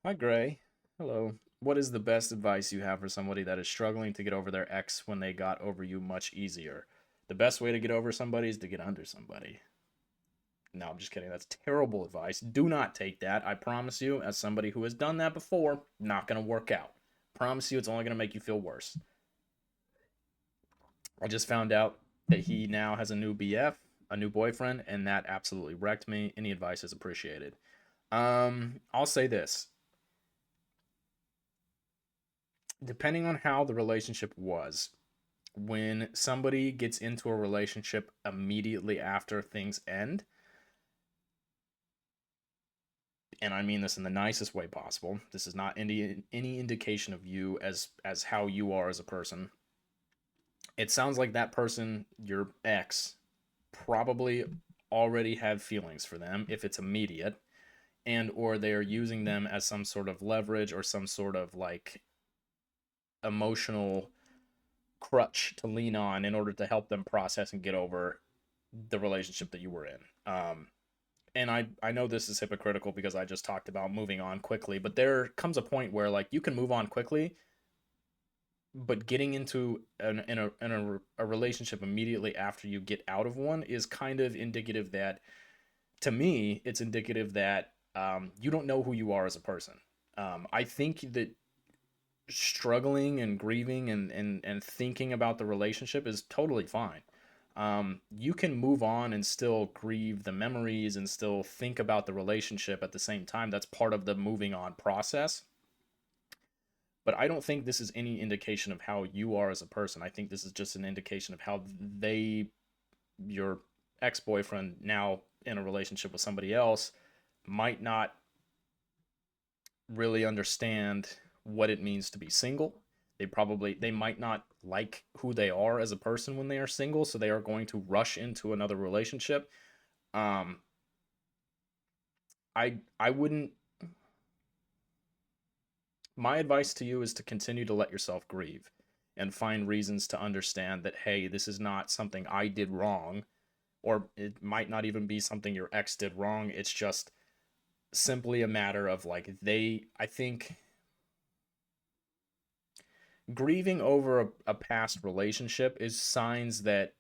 Hi, Gray. Hello. What is the best advice you have for somebody that is struggling to get over their ex when they got over you much easier? The best way to get over somebody is to get under somebody. No, I'm just kidding. That's terrible advice. Do not take that. I promise you, as somebody who has done that before, not going to work out. Promise you, it's only going to make you feel worse. I just found out that he now has a new BF, a new boyfriend, and that absolutely wrecked me. Any advice is appreciated. I'll say this. Depending on how the relationship was, when somebody gets into a relationship immediately after things end, and I mean this in the nicest way possible. This is not any indication of you as how you are as a person. It sounds like that person, your ex, probably already have feelings for them if it's immediate, and or they're using them as some sort of leverage or some sort of like emotional crutch to lean on in order to help them process and get over the relationship that you were in. And I know this is hypocritical because I just talked about moving on quickly, but there comes a point where like you can move on quickly, but getting into a relationship immediately after you get out of one is kind of indicative that, to me, it's indicative that you don't know who you are as a person. I think that struggling and grieving and thinking about the relationship is totally fine. You can move on and still grieve the memories and still think about the relationship at the same time. That's part of the moving on process. But I don't think this is any indication of how you are as a person. I think this is just an indication of how your ex boyfriend, now in a relationship with somebody else, might not really understand what it means to be single. They might not like who they are as a person when they are single, so they are going to rush into another relationship. Um, I wouldn't. My advice to you is to continue to let yourself grieve and find reasons to understand that, hey, this is not something I did wrong, or it might not even be something your ex did wrong. It's just simply a matter of like I think grieving over a past relationship is signs that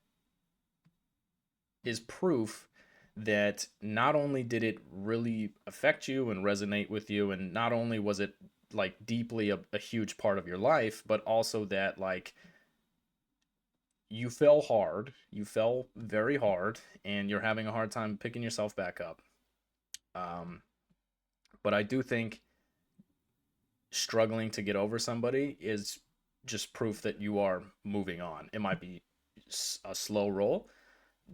is proof that not only did it really affect you and resonate with you, and not only was it like deeply a huge part of your life, but also that like you fell very hard, and you're having a hard time picking yourself back up. um but I do think struggling to get over somebody is just proof that you are moving on. It might be a slow roll.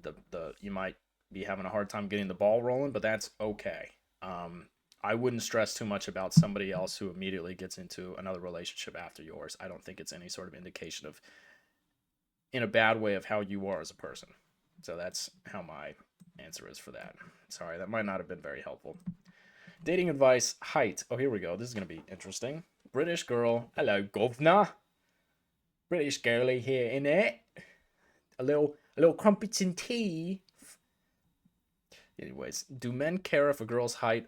The you might be having a hard time getting the ball rolling, but that's okay. I wouldn't stress too much about somebody else who immediately gets into another relationship after yours. I don't think it's any sort of indication of, in a bad way, of how you are as a person. So that's how my answer is for that. Sorry, that might not have been very helpful. Dating advice, height. Oh, here we go. This is going to be interesting. British girl. Hello, governor. British girlie here, in it. A little crumpets and tea. Anyways, do men care if a girl's height,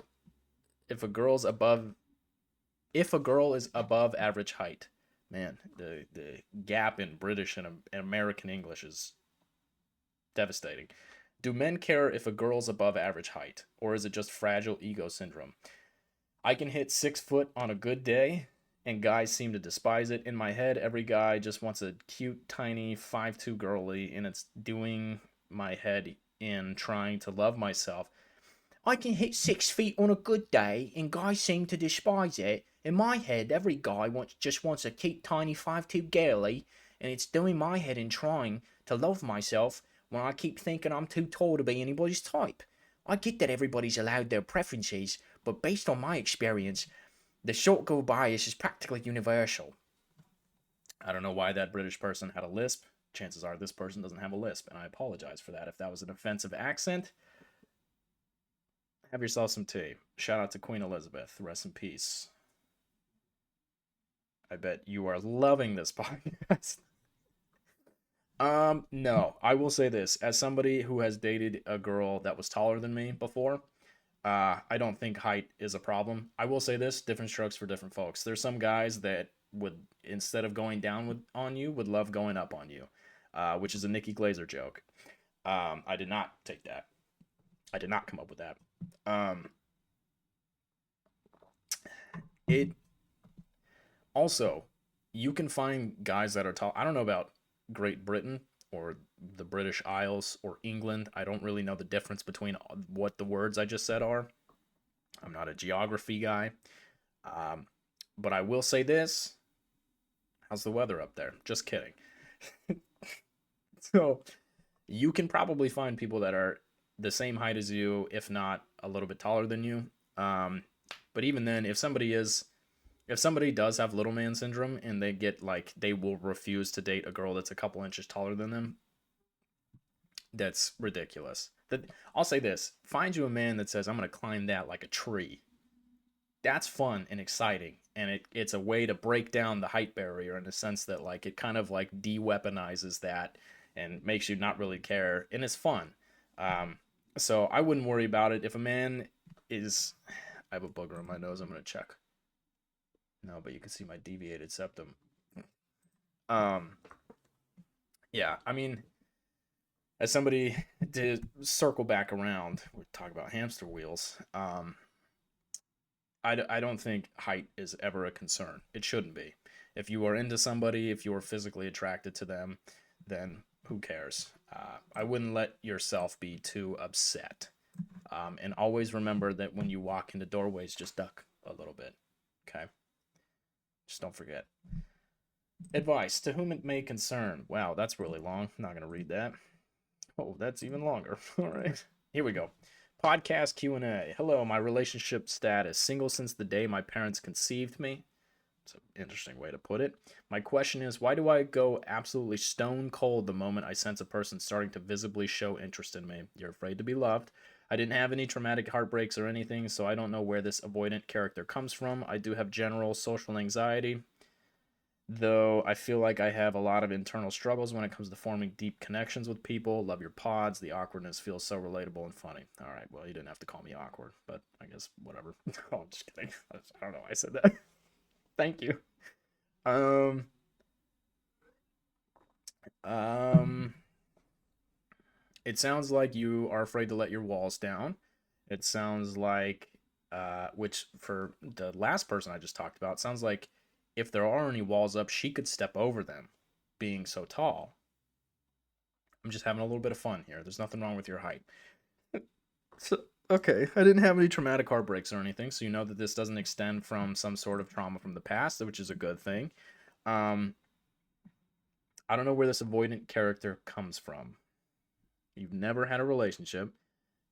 if a girl's above, if a girl is above average height? Man, the gap in British and American English is devastating. Do men care if a girl's above average height, or is it just fragile ego syndrome? I can hit 6 foot on a good day, and guys seem to despise it. In my head, every guy just wants a cute, tiny 5'2" girly, and it's doing my head in trying to love myself. I can hit 6 feet on a good day, and guys seem to despise it. In my head, every guy just wants a cute, tiny 5'2" girly, and it's doing my head in trying to love myself when I keep thinking I'm too tall to be anybody's type. I get that everybody's allowed their preferences, but based on my experience, the short girl bias is practically universal. I don't know why that British person had a lisp. Chances are this person doesn't have a lisp, and I apologize for that. If that was an offensive accent, have yourself some tea. Shout out to Queen Elizabeth. Rest in peace. I bet you are loving this podcast. No. I will say this. As somebody who has dated a girl that was taller than me before, I don't think height is a problem. I will say this, different strokes for different folks. There's some guys that would, instead of going down on you, would love going up on you, which is a Nikki Glazer joke. I did not take that. I did not come up with that. Um, it also, you can find guys that are tall. I don't know about Great Britain or the British Isles or England. I don't really know the difference between what the words I just said are. I'm not a geography guy. Um, but I will say this. How's the weather up there? Just kidding. So you can probably find people that are the same height as you, if not a little bit taller than you. Um, but even then, if somebody does have little man syndrome and they get like they will refuse to date a girl that's a couple inches taller than them, that's ridiculous. That I'll say this: find you a man that says I'm gonna climb that like a tree. That's fun and exciting, and it's a way to break down the height barrier in the sense that like it kind of like de-weaponizes that and makes you not really care, and it's fun. Um, so I wouldn't worry about it if a man is. I have a booger on my nose. I'm gonna check. No, but you can see my deviated septum. Um, yeah, I mean, as somebody to circle back around, we talk about hamster wheels. I don't think height is ever a concern. It shouldn't be. If you are into somebody, if you are physically attracted to them, then who cares? I wouldn't let yourself be too upset. And always remember that when you walk into doorways, just duck a little bit. Okay? Just don't forget. Advice to whom it may concern. Wow, that's really long. I'm not going to read that. Oh, that's even longer. All right. Here we go. Podcast Q&A. Hello, my relationship status. Single since the day my parents conceived me. It's an interesting way to put it. My question is, why do I go absolutely stone cold the moment I sense a person starting to visibly show interest in me? You're afraid to be loved. I didn't have any traumatic heartbreaks or anything, so I don't know where this avoidant character comes from. I do have general social anxiety, though I feel like I have a lot of internal struggles when it comes to forming deep connections with people. Love your pods. The awkwardness feels so relatable and funny. All right, well, you didn't have to call me awkward, but I guess whatever. Oh, I'm just kidding. I don't know why I said that. Thank you. Um, um, it sounds like you are afraid to let your walls down. It sounds like, which for the last person I just talked about, it sounds like if there are any walls up, she could step over them, being so tall. I'm just having a little bit of fun here. There's nothing wrong with your height. So, okay, I didn't have any traumatic heartbreaks or anything, so you know that this doesn't extend from some sort of trauma from the past, which is a good thing. Um, I don't know where this avoidant character comes from. You've never had a relationship.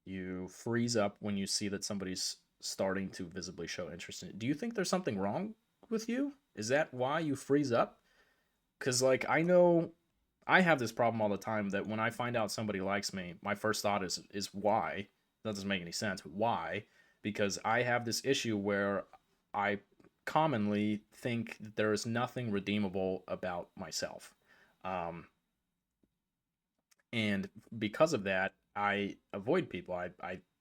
You freeze up when you see that somebody's starting to visibly show interest in it. Do you think there's something wrong with you? Is that why you freeze up? Because, like, I know I have this problem all the time that when I find out somebody likes me, my first thought is why? That doesn't make any sense. But why? Because I have this issue where I commonly think that there is nothing redeemable about myself. Um, and because of that, I avoid people. I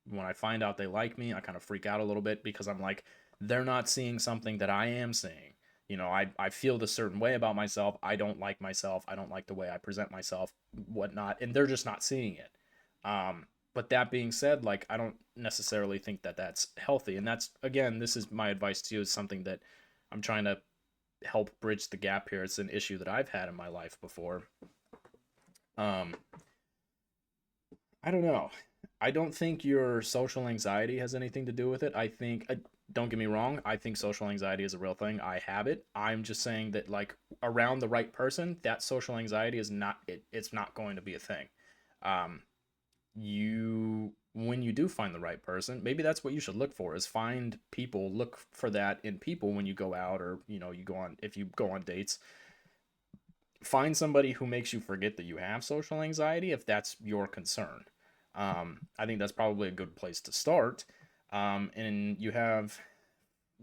when I find out they like me, I kind of freak out a little bit because I'm like, they're not seeing something that I am seeing. I feel this certain way about myself. I don't like myself. I don't like the way I present myself, whatnot, and they're just not seeing it. But that being said, like, I don't necessarily think that that's healthy. And that's, again, this is my advice to you, is something that I'm trying to help bridge the gap here. It's an issue that I've had in my life before. Um, I don't know. I don't think your social anxiety has anything to do with it. I think, don't get me wrong, I think social anxiety is a real thing. I have it. I'm just saying that, like, around the right person, that social anxiety is not, it's not going to be a thing. Um, when you do find the right person, maybe that's what you should look for, is find people, look for that in people when you go out, or, you go on, if you go on dates, find somebody who makes you forget that you have social anxiety if that's your concern. I think that's probably a good place to start. And you have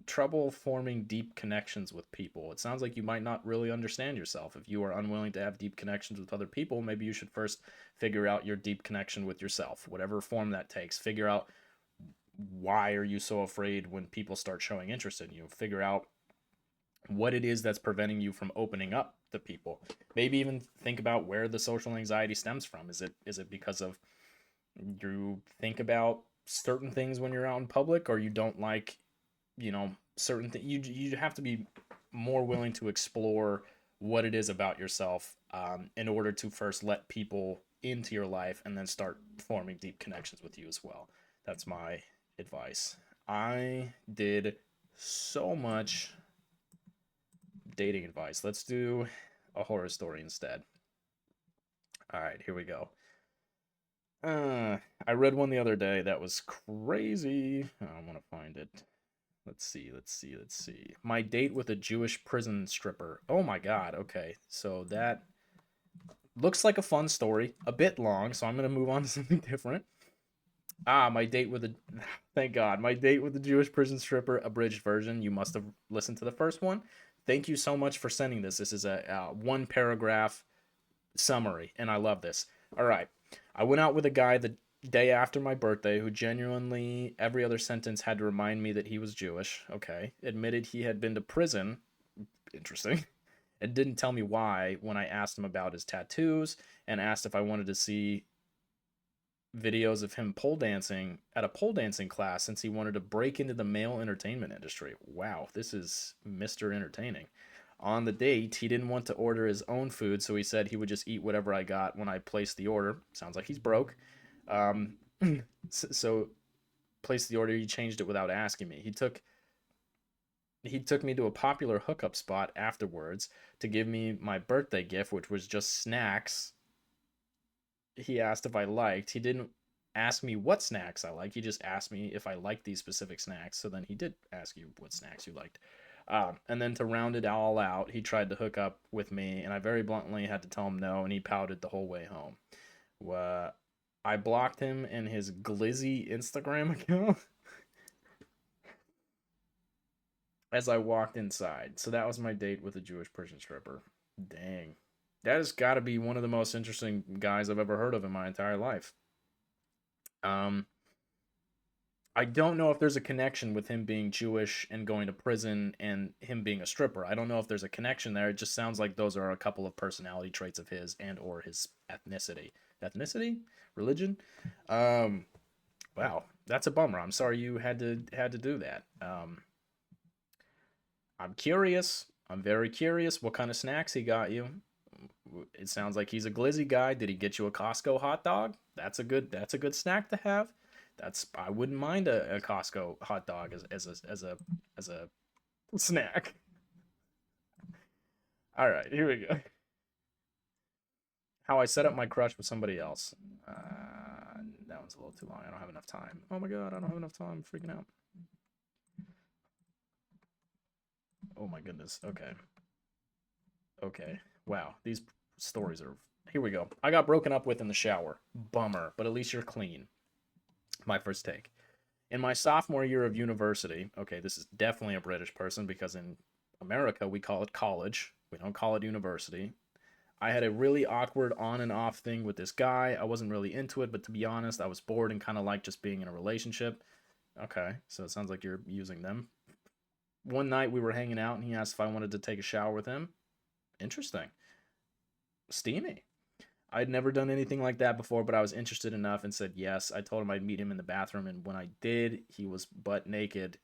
trouble forming deep connections with people. It sounds like you might not really understand yourself. If you are unwilling to have deep connections with other people, maybe you should first figure out your deep connection with yourself, whatever form that takes. Figure out, why are you so afraid when people start showing interest in you? Figure out what it is that's preventing you from opening up to people. Maybe even think about where the social anxiety stems from. Is it because of, you think about certain things when you're out in public, or you don't like, certain things? You have to be more willing to explore what it is about yourself, in order to first let people into your life and then start forming deep connections with you as well. That's my advice. I did so much dating advice. Let's do a horror story instead. All right, here we go. I read one the other day that was crazy. I want to find it. Let's see. My date with a Jewish prison stripper. Oh my god. Okay, so that looks like a fun story. A bit long, so I'm gonna move on to something different. My date with a thank God, my date with the Jewish prison stripper, abridged version. You must have listened to the first one. Thank you so much for sending this. This is a one paragraph summary, and I love this. All right. I went out with a guy the day after my birthday who genuinely, every other sentence had to remind me that he was Jewish. Okay. Admitted he had been to prison. Interesting. And didn't tell me why when I asked him about his tattoos, and asked if I wanted to see videos of him pole dancing at a pole dancing class, since he wanted to break into the male entertainment industry. Wow, this is Mr. Entertaining. On the date, he didn't want to order his own food, so he said he would just eat whatever I got when I placed the order. Sounds like he's broke. Um, so placed the order. He changed it without asking me. He took me to a popular hookup spot afterwards to give me my birthday gift, which was just snacks. He asked if I liked. He didn't ask me what snacks I like. He just asked me if I liked these specific snacks. So then he did ask you what snacks you liked. And then to round it all out, he tried to hook up with me, and I very bluntly had to tell him no, and he pouted the whole way home. I blocked him in his glizzy Instagram account as I walked inside. So that was my date with a Jewish prison stripper. Dang. That has got to be one of the most interesting guys I've ever heard of in my entire life. Um, I don't know if there's a connection with him being Jewish and going to prison and him being a stripper. I don't know if there's a connection there. It just sounds like those are a couple of personality traits of his, and or his ethnicity. Ethnicity? Religion? Um, wow, that's a bummer. I'm sorry you had to do that. I'm curious. I'm very curious what kind of snacks he got you. It sounds like he's a glizzy guy. Did he get you a Costco hot dog? That's a good snack to have. That's I wouldn't mind a Costco hot dog as a snack. All right, here we go. How I set up my crush with somebody else. That one's a little too long. I don't have enough time. Oh my god, I don't have enough time. I'm freaking out. Oh my goodness. Okay. Okay. Wow. These stories are. Here we go. I got broken up with in the shower. Bummer, but at least you're clean. My first take. In my sophomore year of university, okay, this is definitely a British person because in America we call it college. We don't call it university. I had a really awkward on and off thing with this guy. I wasn't really into it, but to be honest, I was bored and kind of like just being in a relationship. Okay, so it sounds like you're using them. One night we were hanging out and he asked if I wanted to take a shower with him. Interesting. Steamy. I'd never done anything like that before, but I was interested enough and said yes. I told him I'd meet him in the bathroom, and when I did, he was butt naked.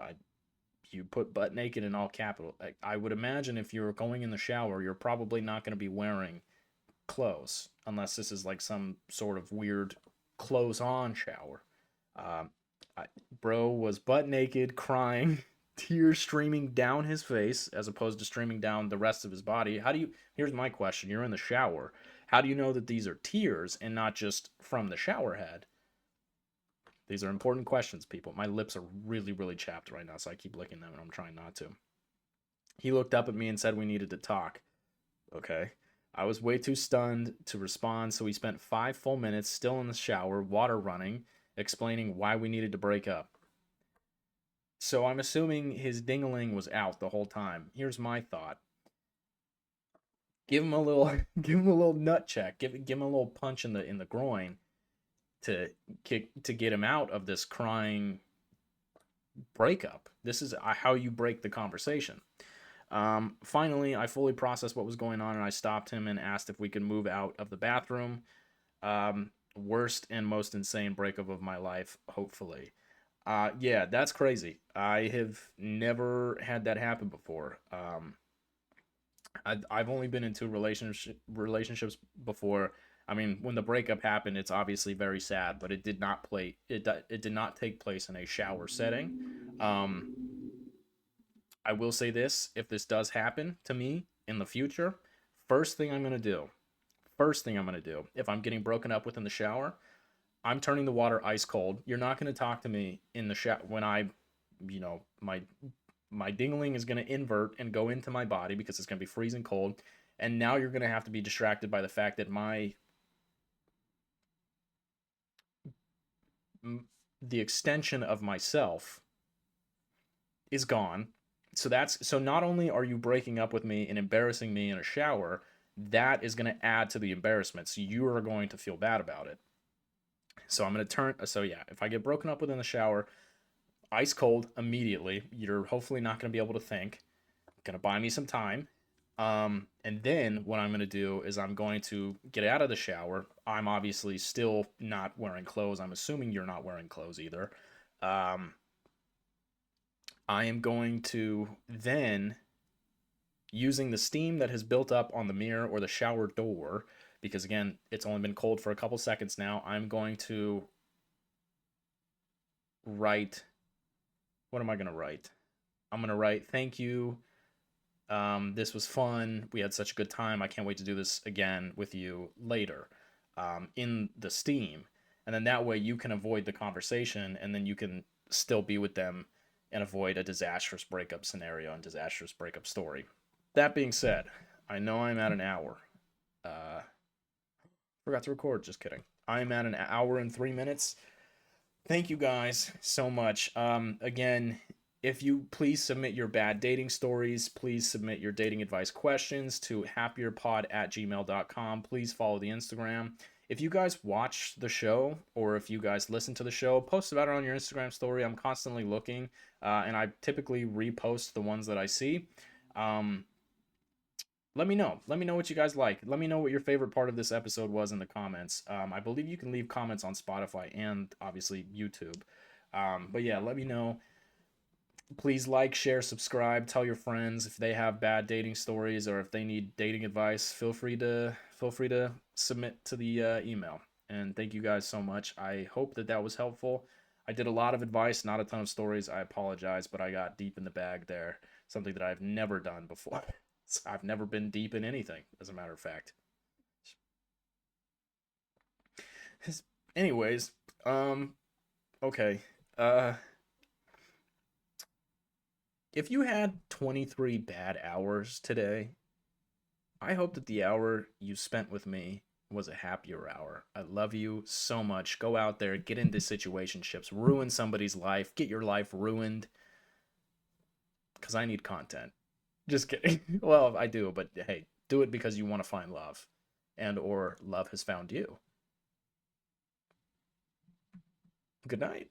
I you put butt naked in all capital. I would imagine if you're going in the shower, you're probably not going to be wearing clothes unless this is like some sort of weird clothes on shower. Um, I, bro was butt naked, crying, tears streaming down his face as opposed to streaming down the rest of his body. How do you? Here's my question: you're in the shower. How do you know that these are tears and not just from the shower head? These are important questions, people. My lips are really, really chapped right now, so I keep licking them and I'm trying not to. He looked up at me and said we needed to talk. Okay. I was way too stunned to respond, so we spent 5 full minutes still in the shower, water running, explaining why we needed to break up. So I'm assuming his dingaling was out the whole time. Here's my thought. Give him a little give him a little nut check. Give him a little punch in the groin to get him out of this crying breakup. This is how you break the conversation. Finally, I fully processed what was going on and I stopped him and asked if we could move out of the bathroom. Worst and most insane breakup of my life, hopefully. Yeah, that's crazy. I have never had that happen before. I've only been in two relationships before. I mean, when the breakup happened, it's obviously very sad, but it did not take place in a shower setting. Um, I will say this: if this does happen to me in the future, first thing I'm gonna do, first thing I'm gonna do, if I'm getting broken up with in the shower, I'm turning the water ice cold. You're not gonna talk to me in the shower when my dingling is gonna invert and go into my body because it's gonna be freezing cold, and now you're gonna have to be distracted by the fact that the extension of myself is gone. So not only are you breaking up with me and embarrassing me in a shower, that is going to add to the embarrassment. So you are going to feel bad about it. So I'm going to turn. So yeah, if I get broken up with in the shower, ice cold immediately. You're hopefully not going to be able to think. Going to buy me some time. And then what I'm going to do is I'm going to get out of the shower. I'm obviously still not wearing clothes. I'm assuming you're not wearing clothes either. Um, I am going to then, using the steam that has built up on the mirror or the shower door, because again, it's only been cold for a couple seconds now, I'm going to write. What am I going to write? I'm going to write, thank you. This was fun. We had such a good time. I can't wait to do this again with you later in the steam. And then that way you can avoid the conversation and then you can still be with them and avoid a disastrous breakup scenario and disastrous breakup story. That being said, I know I'm at an hour. Uh, Forgot to record. Just kidding. I'm at an hour and 3 minutes. Thank you guys so much. Again, if you please submit your bad dating stories, please submit your dating advice questions to happierpod@gmail.com. Please follow the Instagram. If you guys watch the show or if you guys listen to the show, post about it on your Instagram story. I'm constantly looking, and I typically repost the ones that I see. Um, Let me know. Let me know what you guys like. Let me know what your favorite part of this episode was in the comments. I believe you can leave comments on Spotify and obviously YouTube. But yeah, let me know. Please like, share, subscribe. Tell your friends if they have bad dating stories or if they need dating advice. Feel free to submit to the email. And thank you guys so much. I hope that that was helpful. I did a lot of advice, not a ton of stories. I apologize, but I got deep in the bag there. Something that I've never done before. I've never been deep in anything, as a matter of fact. Anyways, um, okay. Uh, if you had 23 bad hours today, I hope that the hour you spent with me was a happier hour. I love you so much. Go out there, get into situationships, ruin somebody's life, get your life ruined, because I need content. Just kidding. Well, I do, but hey, do it because you want to find love, and or love has found you. Good night.